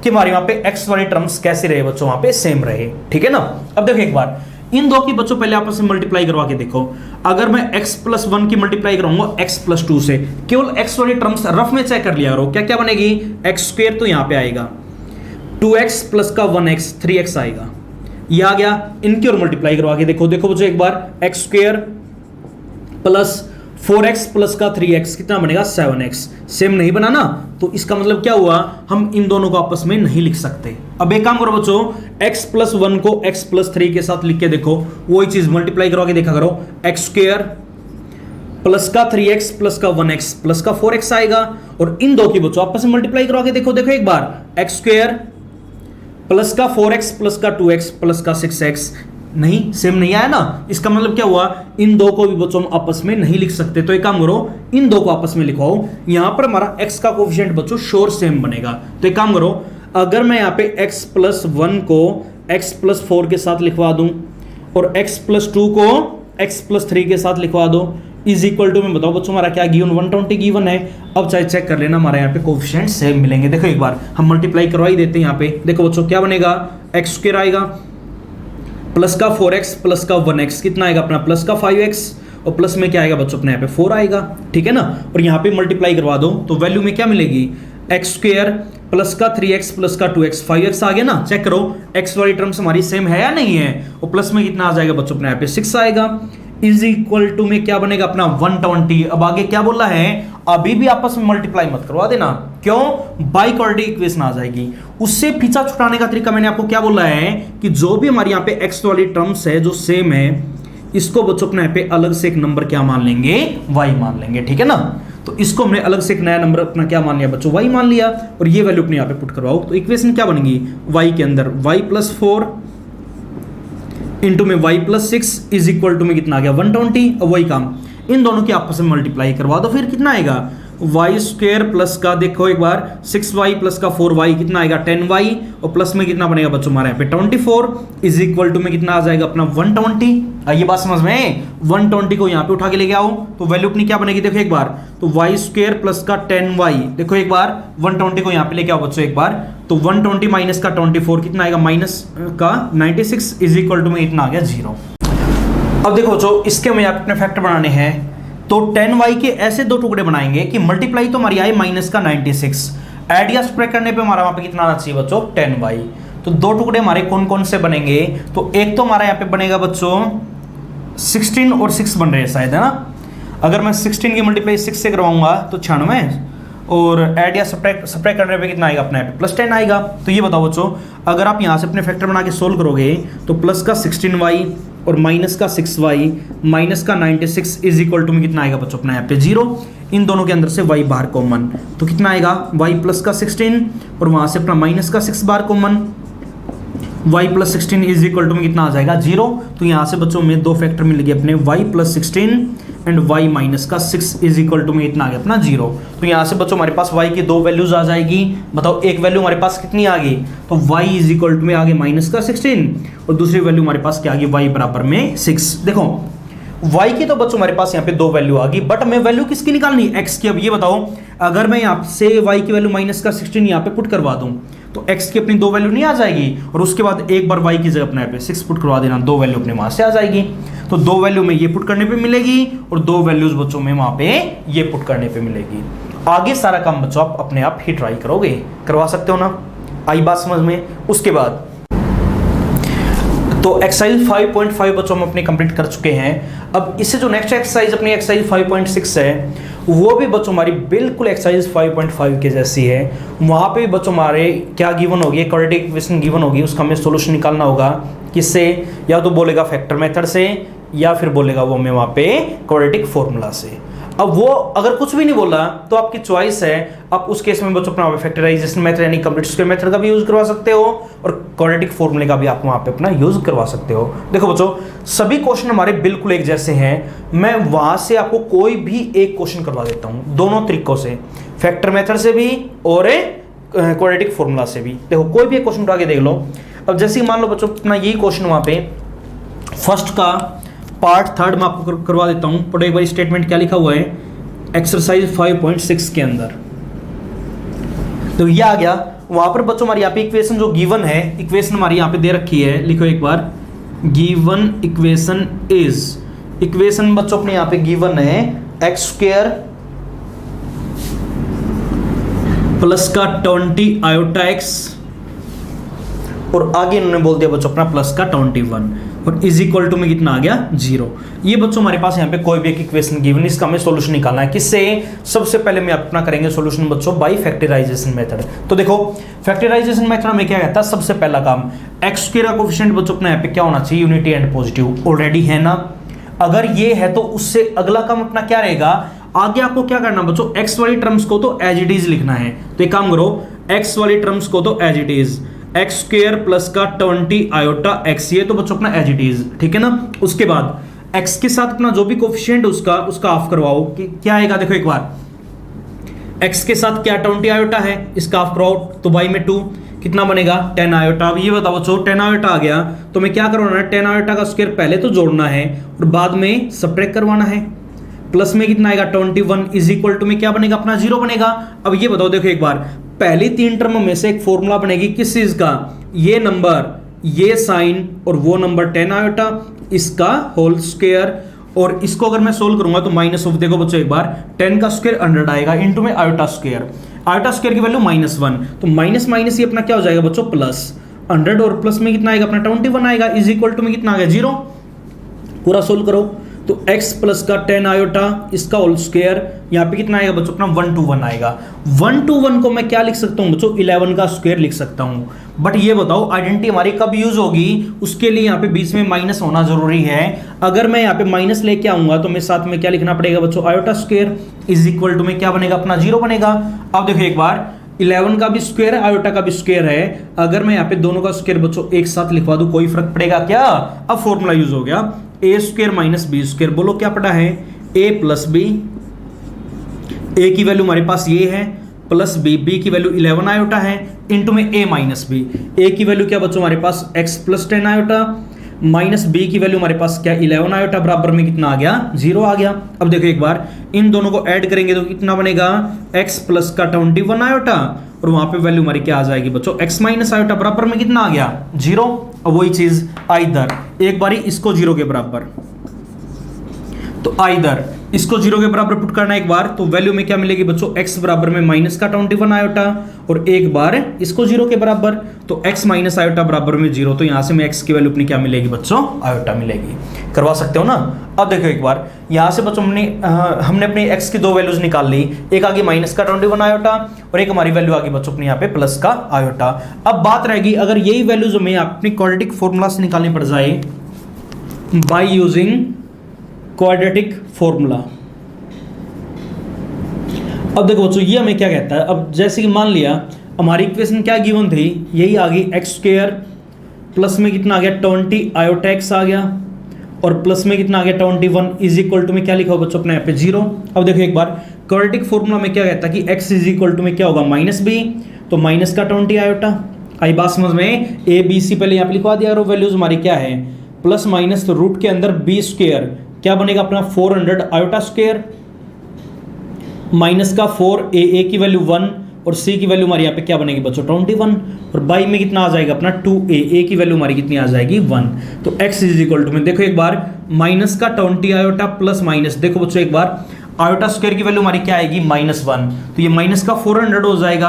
कि हमारे वहां पे x वाली टर्म्स कैसे रहे बच्चों, वहां पे सेम रहे, ठीक है ना। अब देखो एक बार इन दो की बच्चों पहले आपस में मल्टीप्लाई करवा के देखो। अगर मैं x प्लस 1 की मल्टीप्लाई कराऊंगा x प्लस 2 से, केवल x वाली टर्म्स रफ में चेक कर लिया करो, क्या क्या बनेगी, एक्स स्क्वायर तो यहां पे आएगा, 2x प्लस का 1x 3x आएगा, ये आ गया। इनकी और मल्टीप्लाई करवा के देखो, देखो बच्चों एक बार x square plus 4x plus का 3x कितना बनेगा 7x, सेम नहीं बना ना, तो इसका मतलब क्या हुआ, हम इन दोनों को आपस में नहीं लिख सकते। अब एक काम करो बच्चों, x प्लस 1 को x प्लस 3 के साथ लिख के देखो, वही चीज मल्टीप्लाई करवा के देखा करो, एक्स स्क्वायर प्लस का 3x प्लस का 1x प्लस का 4x आएगा, और इन दो की बच्चों आपस में मल्टीप्लाई करवा के देखो, देखो एक बार एक्स स्क्वायर प्लस का 4x प्लस का 2x प्लस का 6x, नहीं सेम नहीं आया ना, इसका मतलब क्या हुआ, इन दो को भी बच्चों हम आपस में नहीं लिख सकते। तो एक काम करो, इन दो को आपस में लिखवाओ, यहां पर हमारा x का कोफिशिएंट बच्चों श्योर सेम बनेगा। तो एक काम करो, अगर मैं यहां पे x प्लस 1 को x प्लस 4 के साथ लिखवा दूं और x प्लस 2 को x प्लस 3 के साथ लिखवा दो, इज इक्वल टू में बताओ बच्चों हमारा क्या गिवन, 120 गिवन है। अब चाहे चेक कर लेना, हमारे यहाँ पे कोफिशिएंट सेम मिलेंगे। देखो एक बार हम मल्टीप्लाई करवा ही देते हैं यहाँ पे, देखो बच्चों क्या बनेगा, एक्स स्क्वायर आएगा प्लस का 4x प्लस का 1x कितना आएगा अपना प्लस का 5x, और प्लस में क्या आएगा बच्चों अपने यहाँ पे 4 आएगा, ठीक है ना। और यहाँ पे मल्टीप्लाई करवा दो तो वैल्यू में क्या मिलेगी, एक्स स्क्वायर प्लस का 3x प्लस का 2x 5x आ गया ना। चेक करो x वाली टर्म्स हमारी सेम है या नहीं है, और प्लस में कितना आ जाएगा बच्चों अपने यहाँ पे 6 आएगा, इज इक्वल टू में क्या बनेगा अपना 120। अब आगे क्या बोला है, अभी भी आपस में मल्टीप्लाई मत करवा देना, क्यों, बाई क्वाड्रेटिक इक्वेशन आ जाएगी। उससे पीछा छुड़ाने का तरीका मैंने आपको क्या बोला है कि जो भी हमारे यहाँ पे x वाली टर्म्स है जो सेम है, इसको बच्चों अपने यहाँ पे अलग से एक नंबर क्या मान लेंगे, y मान लेंगे, ठीक है ना। तो इसको हमने अलग से एक नया नंबर अपना क्या मान लिया बच्चों, y मान लिया, और ये वैल्यू अपने यहाँ पे पुट करवाओ, तो इक्वेशन क्या बनेगी, y के अंदर y प्लस 4 इंटू में y plus 6 is equal to में कितना आ गया 120। अब वही काम इन दोनों की आपस में मल्टीप्लाई करवा दो, फिर कितना आएगा वाई स्क्वायर प्लस का देखो एक बार 6y प्लस का 4y कितना आएगा 10y, और प्लस में कितना बनेगा बच्चों हमारे यहाँ पे 24 इज इक्वल टू में कितना आ जाएगा अपना 120। ये बात समझ में, 120 को यहाँ पे उठा के लेके आओ तो वैल्यू अपनी क्या बनेगी, देखो एक बार तो वाई स्क्वायर प्लस का 10y, देखो एक बार 120 को यहाँ पे लेके आओ बच्चों एक बार, तो 120 माइनस का 24 कितना आएगा माइनस का 96 इज इक्वल टू में इतना आ गया 0। अब देखो जो इसके में आप अपने फैक्टर बनाने हैं, तो 10y के ऐसे दो टुकड़े बनाएंगे कि मल्टीप्लाई तो हमारी आई माइनस का 96, ऐड या सब्ट्रैक्ट करने पे हमारा वहां पे कितना आना चाहिए बच्चों 10y। तो दो टुकड़े हमारे कौन कौन से बनेंगे, तो एक तो हमारा यहाँ पे बनेगा बच्चों 16 और 6 बन रहे हैं शायद, है ना। अगर मैं 16 की मल्टीप्लाई 6 से करवाऊंगा तो 96, और ऐड या सब्ट्रैक्ट करने पे कितना आएगा अपना यहाँ पे प्लस 10 आएगा। तो ये बताओ बच्चों, अगर आप यहाँ से अपने फैक्टर बना के सोल्व करोगे तो प्लस का 16y और माइनस का 6y माइनस का 96 इज इक्वल टू में कितना आएगा बच्चों अपना यहाँ पे 0। इन दोनों के अंदर से y बाहर कॉमन, तो कितना आएगा y प्लस का 16 और वहां से अपना माइनस का 6 बाहर common, y plus 16 is equal to में कितना आ जाएगा 0। तो यहाँ से बच्चों में दो फैक्टर मिल गए अपने y plus 16 and y minus का 6 इज इक्वल टू में इतना आ गया अपना 0। तो यहाँ से बच्चों हमारे पास y की दो वैल्यूज आ जाएगी। बताओ एक वैल्यू हमारे पास कितनी आ गई, तो y इज इक्वल टू में आ गई माइनस का 16, और दूसरी वैल्यू हमारे पास क्या आ गई y बराबर में 6। देखो y की तो बच्चों हमारे पास यहाँ पे दो वैल्यू आ गई, बट हमें वैल्यू किसकी निकालनी है, x की। अब ये बताओ अगर मैं यहाँ से y की वैल्यू माइनस का 16 यहाँ पे पुट करवा दूं तो x की अपनी दो वैल्यू नहीं आ जाएगी, और उसके बाद एक बार y की जगह अपने यहाँ पे 6 पुट करवा देना, दो वैल्यू अपने वहां से आ जाएगी। तो दो वैल्यू में ये पुट करने पे मिलेगी और दो वैल्यूज बच्चों में वहां पे ये पुट करने पे मिलेगी। आगे सारा काम बच्चों आप अपने आप ही ट्राई करोगे, करवा सकते हो ना, आई बात समझ में। उसके बाद तो एक्सरसाइज 5.5 बच्चों हम अपनी कंप्लीट कर चुके हैं। अब इससे जो नेक्स्ट एक्सरसाइज अपनी एक्सरसाइज 5.6 है वो भी बच्चों हमारी बिल्कुल एक्सरसाइज 5.5 के जैसी है। वहाँ पे बच्चों हमारे क्या गिवन होगी, क्वाड्रेटिक इक्वेशन गिवन होगी, उसका हमें सोल्यूशन निकालना होगा। किससे, या तो बोलेगा फैक्टर मेथड से या फिर बोलेगा वो हमें वहाँ पे क्वाड्रेटिक फॉर्मूला से। अब वो अगर कुछ भी नहीं बोला तो आपकी चॉइस है, आप उस केस में बच्चों अपना फैक्टराइजेशन मेथड यानी कंप्लीट स्क्वायर मेथड का भी यूज करवा सकते हो और क्वाड्रेटिक फॉर्मूले का भी आप वहां पे अपना यूज करवा सकते हो। देखो बच्चों सभी क्वेश्चन हमारे बिल्कुल एक जैसे हैं, मैं वहां से आपको कोई भी एक क्वेश्चन करवा देता हूं दोनों तरीकों से, फैक्टर मेथड से भी और क्वाड्रेटिक फॉर्मूला से भी। देखो कोई भी एक क्वेश्चन उठा के देख लो। अब जैसे ही मान लो बच्चों अपना यही क्वेश्चन वहां पे फर्स्ट का पार्ट थर्ड में आपको करवा देता हूं। पढ़ो एक बार स्टेटमेंट क्या लिखा हुआ है एक्सरसाइज 5.6 के अंदर। तो ये आ गया वहां पर बच्चों हमारी यहाँ पे इक्वेशन जो गिवन है, इक्वेशन हमारी यहाँ पे दे रखी है, लिखो एक बार, गिवन इक्वेशन इज, इक्वेशन बच्चों अपने यहाँ पे गिवन है एक्स स्क्वायर प्लस का 20 आयोटा एक्स, और आगे इन्होंने बोल दिया बच्चों अपना प्लस का 21, और इज इक्वल टू में कितना आ गया 0। ये बच्चों हमारे पास यहाँ पे कोई भी एक इक्वेशन गिवन, इसका हमें सॉल्यूशन निकालना है। किससे? सबसे पहले मैं अपना करेंगे सॉल्यूशन बच्चों बाय फैक्टराइजेशन मेथड। तो देखो फैक्टराइजेशन मेथड में क्या कहता है, सबसे पहला काम एक्स स्क्वायर का कोएफिशिएंट बच्चों अपना यहाँ पे क्या होना चाहिए, यूनिटी एंड पॉजिटिव, ऑलरेडी है ना। अगर ये है तो उससे अगला काम अपना क्या रहेगा, आगे आपको क्या करना बच्चों, एक्स वाली टर्म्स को तो एज इट इज लिखना है। तो एक काम करो, एक्स वाली टर्म्स को तो as it is, x square plus का 20 आयोटा एक्स, ये तो बच्चों अपना एज इट इज, ठीक है ना। उसके बाद एक्स के साथ अपना जो भी कोएफिशिएंट उसका ऑफ करवाओ कि क्या आएगा। देखो एक बार, एक्स के साथ क्या 20 आयोटा है, इसका ऑफ करवाओ तो बाई में 2 कितना बनेगा 10 आयोटा। अब ये बताओ बच्चों 10 आयोटा आ गया तो मैं क्या करवाना है, 10 आयोटा का स्क्वायर पहले तो जोड़ना है और बाद में सबट्रैक्ट करवाना है। प्लस में कितना आएगा 21 इज इक्वल टू में क्या बनेगा अपना 0 बनेगा। अब ये बताओ देखो एक बार, पहली 3 टर्म में से एक फॉर्मूला बनेगी किस चीज का, ये नंबर, ये साइन और वो नंबर 10 आयोटा, इसका होल स्क्वायर, और इसको अगर मैं सोल्व करूंगा तो माइनस ऑफ, देखो बच्चों एक बार 10 का स्क्वायर 100 आएगा इनटू में आयोटा स्क्वायर, आयोटा स्क्वायर की वैल्यू -1, तो माइनस माइनस ये अपना क्या हो जाएगा बच्चों प्लस 100, और प्लस में कितना आएगा अपना 21 आएगा, इज इक्वल टू में कितना आ गया 0। पूरा सोल्व करो तो x प्लस का 10 आयोटा इसका होल स्क्वायर, यहाँ पे कितना आएगा बच्चों अपना 1 to 1 आएगा। 1 to 1 को मैं क्या लिख सकता हूँ बच्चों, 11 का स्क्वायर लिख सकता हूँ। बट ये बताओ आइडेंटिटी हमारी कब यूज होगी, उसके लिए यहाँ पे बीच में माइनस होना जरूरी है। अगर मैं यहाँ पे माइनस लेके आऊंगा तो मैं साथ में क्या लिखना पड़ेगा बच्चों, iota square is equal to में क्या बनेगा अपना 0 बनेगा। अब देखो एक बार, 11 का भी स्क्वायर है, आयोटा का भी स्क्वायर है, अगर मैं यहाँ पे दोनों का स्क्वायर बच्चों एक साथ लिखवा दूं कोई फर्क पड़ेगा क्या। अब फॉर्मूला यूज हो गया, ए स्क्वायर माइनस बी स्क्वायर, बोलो क्या पड़ा है, ए प्लस बी, ए की वैल्यू हमारे पास ये है, प्लस बी, बी की वैल्यू 11 आयोटा है, इनटू में ए माइनस बी, ए की वैल्यू क्या बच्चों हमारे पास x plus 10 iota, minus b की वैल्यू हमारे पास क्या 11 आयोटा, बराबर में कितना आ गया 0 आ गया। अब देखो एक बार, इन दोनों को ऐड करेंगे तो कितना बनेगा, x प्लस का 21 आयोटा, और वहां पे वैल्यू हमारी क्या आ जाएगी बच्चों, x माइनस आयोटा, बराबर में कितना आ गया 0। अब वही चीज आइदर, एक बारी इसको 0 के बराबर, तो आइदर इसको 0 के बराबर पुट करना एक बार, तो वैल्यू में क्या मिलेगी बच्चों, x बराबर में माइनस का 21 आयोटा, और एक बार इसको 0 के बराबर, तो x माइनस आयोटा बराबर में 0, तो यहां से में x की वैल्यू अपनी क्या मिलेगी बच्चों, आयोटा मिलेगी। करवा सकते हो ना। अब देखो एक बार, यहां से बच्चों हमने अपनी x की 2 वैल्यूज निकाल ली, एक आगे माइनस का 21 आयोटा और एक हमारी वैल्यू आगे बच्चों अपनी यहाँ पे प्लस का आयोटा। अब बात रहेगी, अगर यही वैल्यूज हमें अपनी क्वाड्रेटिक फॉर्मूला से निकालनी पड़ जाए बाय यूजिंग क्वाड्रेटिक फॉर्मूला। अब देखो बच्चों ये हमें क्या कहता है, अब जैसे कि मान लिया हमारी इक्वेशन क्या गिवन थी, यही आ गई एक्स स्क्वायर प्लस में कितना आ गया 20 आयोटा एक्स आ गया, और प्लस में कितना आ गया 21 इज इक्वल टू में क्या लिखा होगा बच्चों अपने यहाँ पे 0। अब देखो एक बार, क्वाड्रेटिक फॉर्मूला में क्या कहता है कि x इज इक्वल टू में क्या होगा माइनस बी, तो माइनस का 20 आयोटा, आई बात समझ में, ए बी सी पहले यहाँ पे लिखवा दिया, और वैल्यूज हमारी क्या है, प्लस माइनस तो रूट के अंदर बी स्क्वायर क्या बनेगा अपना 400 आयोटा स्क्वायर, माइनस का 4 ए की वैल्यू 1 और सी की वैल्यू हमारी यहाँ पे क्या बनेगी बच्चों 21, और बाई में कितना आ जाएगा अपना 2a की वैल्यू हमारी कितनी आ जाएगी 1। तो x इज इक्वल टू में देखो एक बार, माइनस का 20 आयोटा प्लस माइनस, देखो बच्चों एक बार आयोटा स्क्वायर की वैल्यू हमारी क्या आएगी -1, तो ये माइनस का 400 हो जाएगा,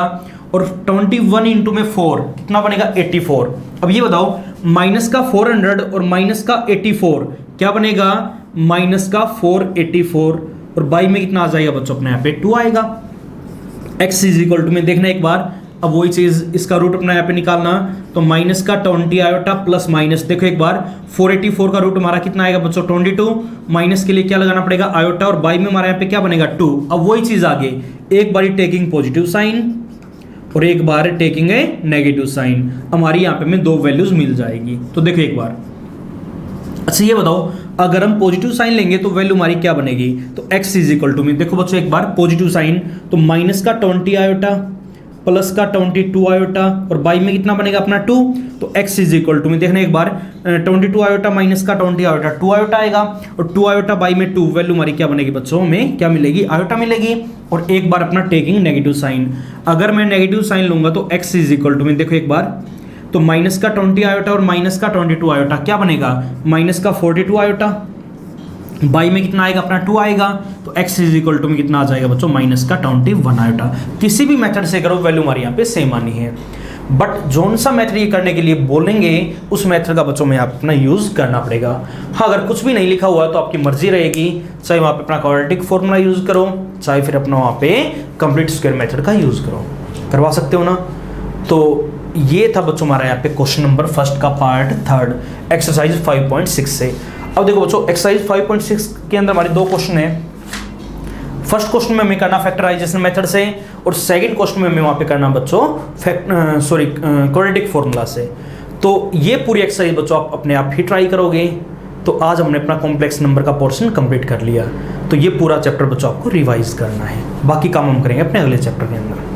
और 21 इंटू में 4 कितना बनेगा 84। अब ये बताओ माइनस का 400 और माइनस का 84 क्या बनेगा, माइनस का 484, और बाई में कितना आ जाएगा बच्चों अपने यहाँ पे 2 आएगा। x इज इक्वल टू में देखना एक बार, अब वही चीज इसका रूट अपना यहाँ पे निकालना, तो माइनस का 20 आयोटा प्लस माइनस, देखो एक बार 484 का रूट हमारा कितना आएगा बच्चों 22, माइनस के लिए क्या लगाना पड़ेगा आयोटा, और बाई में हमारा यहाँ पे क्या बनेगा 2। अब वही चीज आगे, एक बारी टेकिंग पॉजिटिव साइन और एक बार टेकिंग ए नेगेटिव साइन, हमारी यहाँ पे में 2 वैल्यूज मिल जाएगी। तो देखो एक बार, अच्छा ये बताओ अगर हम पॉजिटिव साइन लेंगे तो वैल्यू हमारी क्या बनेगी, तो x इज इक्वल टू में देखो बच्चों एक बार पॉजिटिव साइन, तो माइनस का 20 आयोटा प्लस का 22 आयोटा और बाई में कितना बनेगा अपना 2, तो x इज इक्वल टू में देखना एक बार 22 आयोटा माइनस का 20 आयोटा 2 आयोटा आएगा और 2 आयोटा बाई में 2 वैल्यू हमारी क्या बनेगी बच्चों, हमें क्या मिलेगी, आयोटा मिलेगी। और एक बार अपना टेकिंग नेगेटिव साइन, अगर मैं नेगेटिव साइन लूंगा तो x इज इक्वल टू में देखो एक बार, तो माइनस का 20 आयोटा और माइनस का 22 आयोटा क्या बनेगा, माइनस का 42 आयोटा, बाई में कितना आएगा अपना 2 आएगा, तो x इज इक्वल टू में कितना आ जाएगा बच्चों, माइनस का 21 आयोटा। किसी भी मेथड से करो वैल्यू हमारे यहाँ पे सेम आनी है, बट जोन सा मेथड ये करने के लिए बोलेंगे उस मेथड का बच्चों में आप अपना यूज करना पड़ेगा। हाँ, अगर कुछ भी नहीं लिखा हुआ तो आपकी मर्जी रहेगी, चाहे वहाँ पे अपना क्वाड्रेटिक फॉर्मूला यूज करो, चाहे फिर अपना वहाँ पे कंप्लीट स्क्वायर मेथड का यूज करो, करवा सकते हो ना। तो ये था बच्चों हमारा यहाँ पे क्वेश्चन नंबर फर्स्ट का पार्ट थर्ड एक्सरसाइज 5.6 से। अब देखो बच्चों एक्सरसाइज 5.6 के अंदर हमारे दो क्वेश्चन है। फर्स्ट क्वेश्चन में हमें करना फैक्टराइजेशन मेथड से और सेकंड क्वेश्चन में हमें वहाँ पे करना बच्चों क्वाड्रेटिक फॉर्मूला से। तो ये पूरी एक्सरसाइज बच्चों आप अपने आप ही ट्राई करोगे। तो आज हमने अपना कॉम्प्लेक्स नंबर का पोर्शन कंप्लीट कर लिया, तो ये पूरा चैप्टर बच्चों आपको रिवाइज करना है, बाकी काम हम करेंगे अपने अगले चैप्टर के अंदर।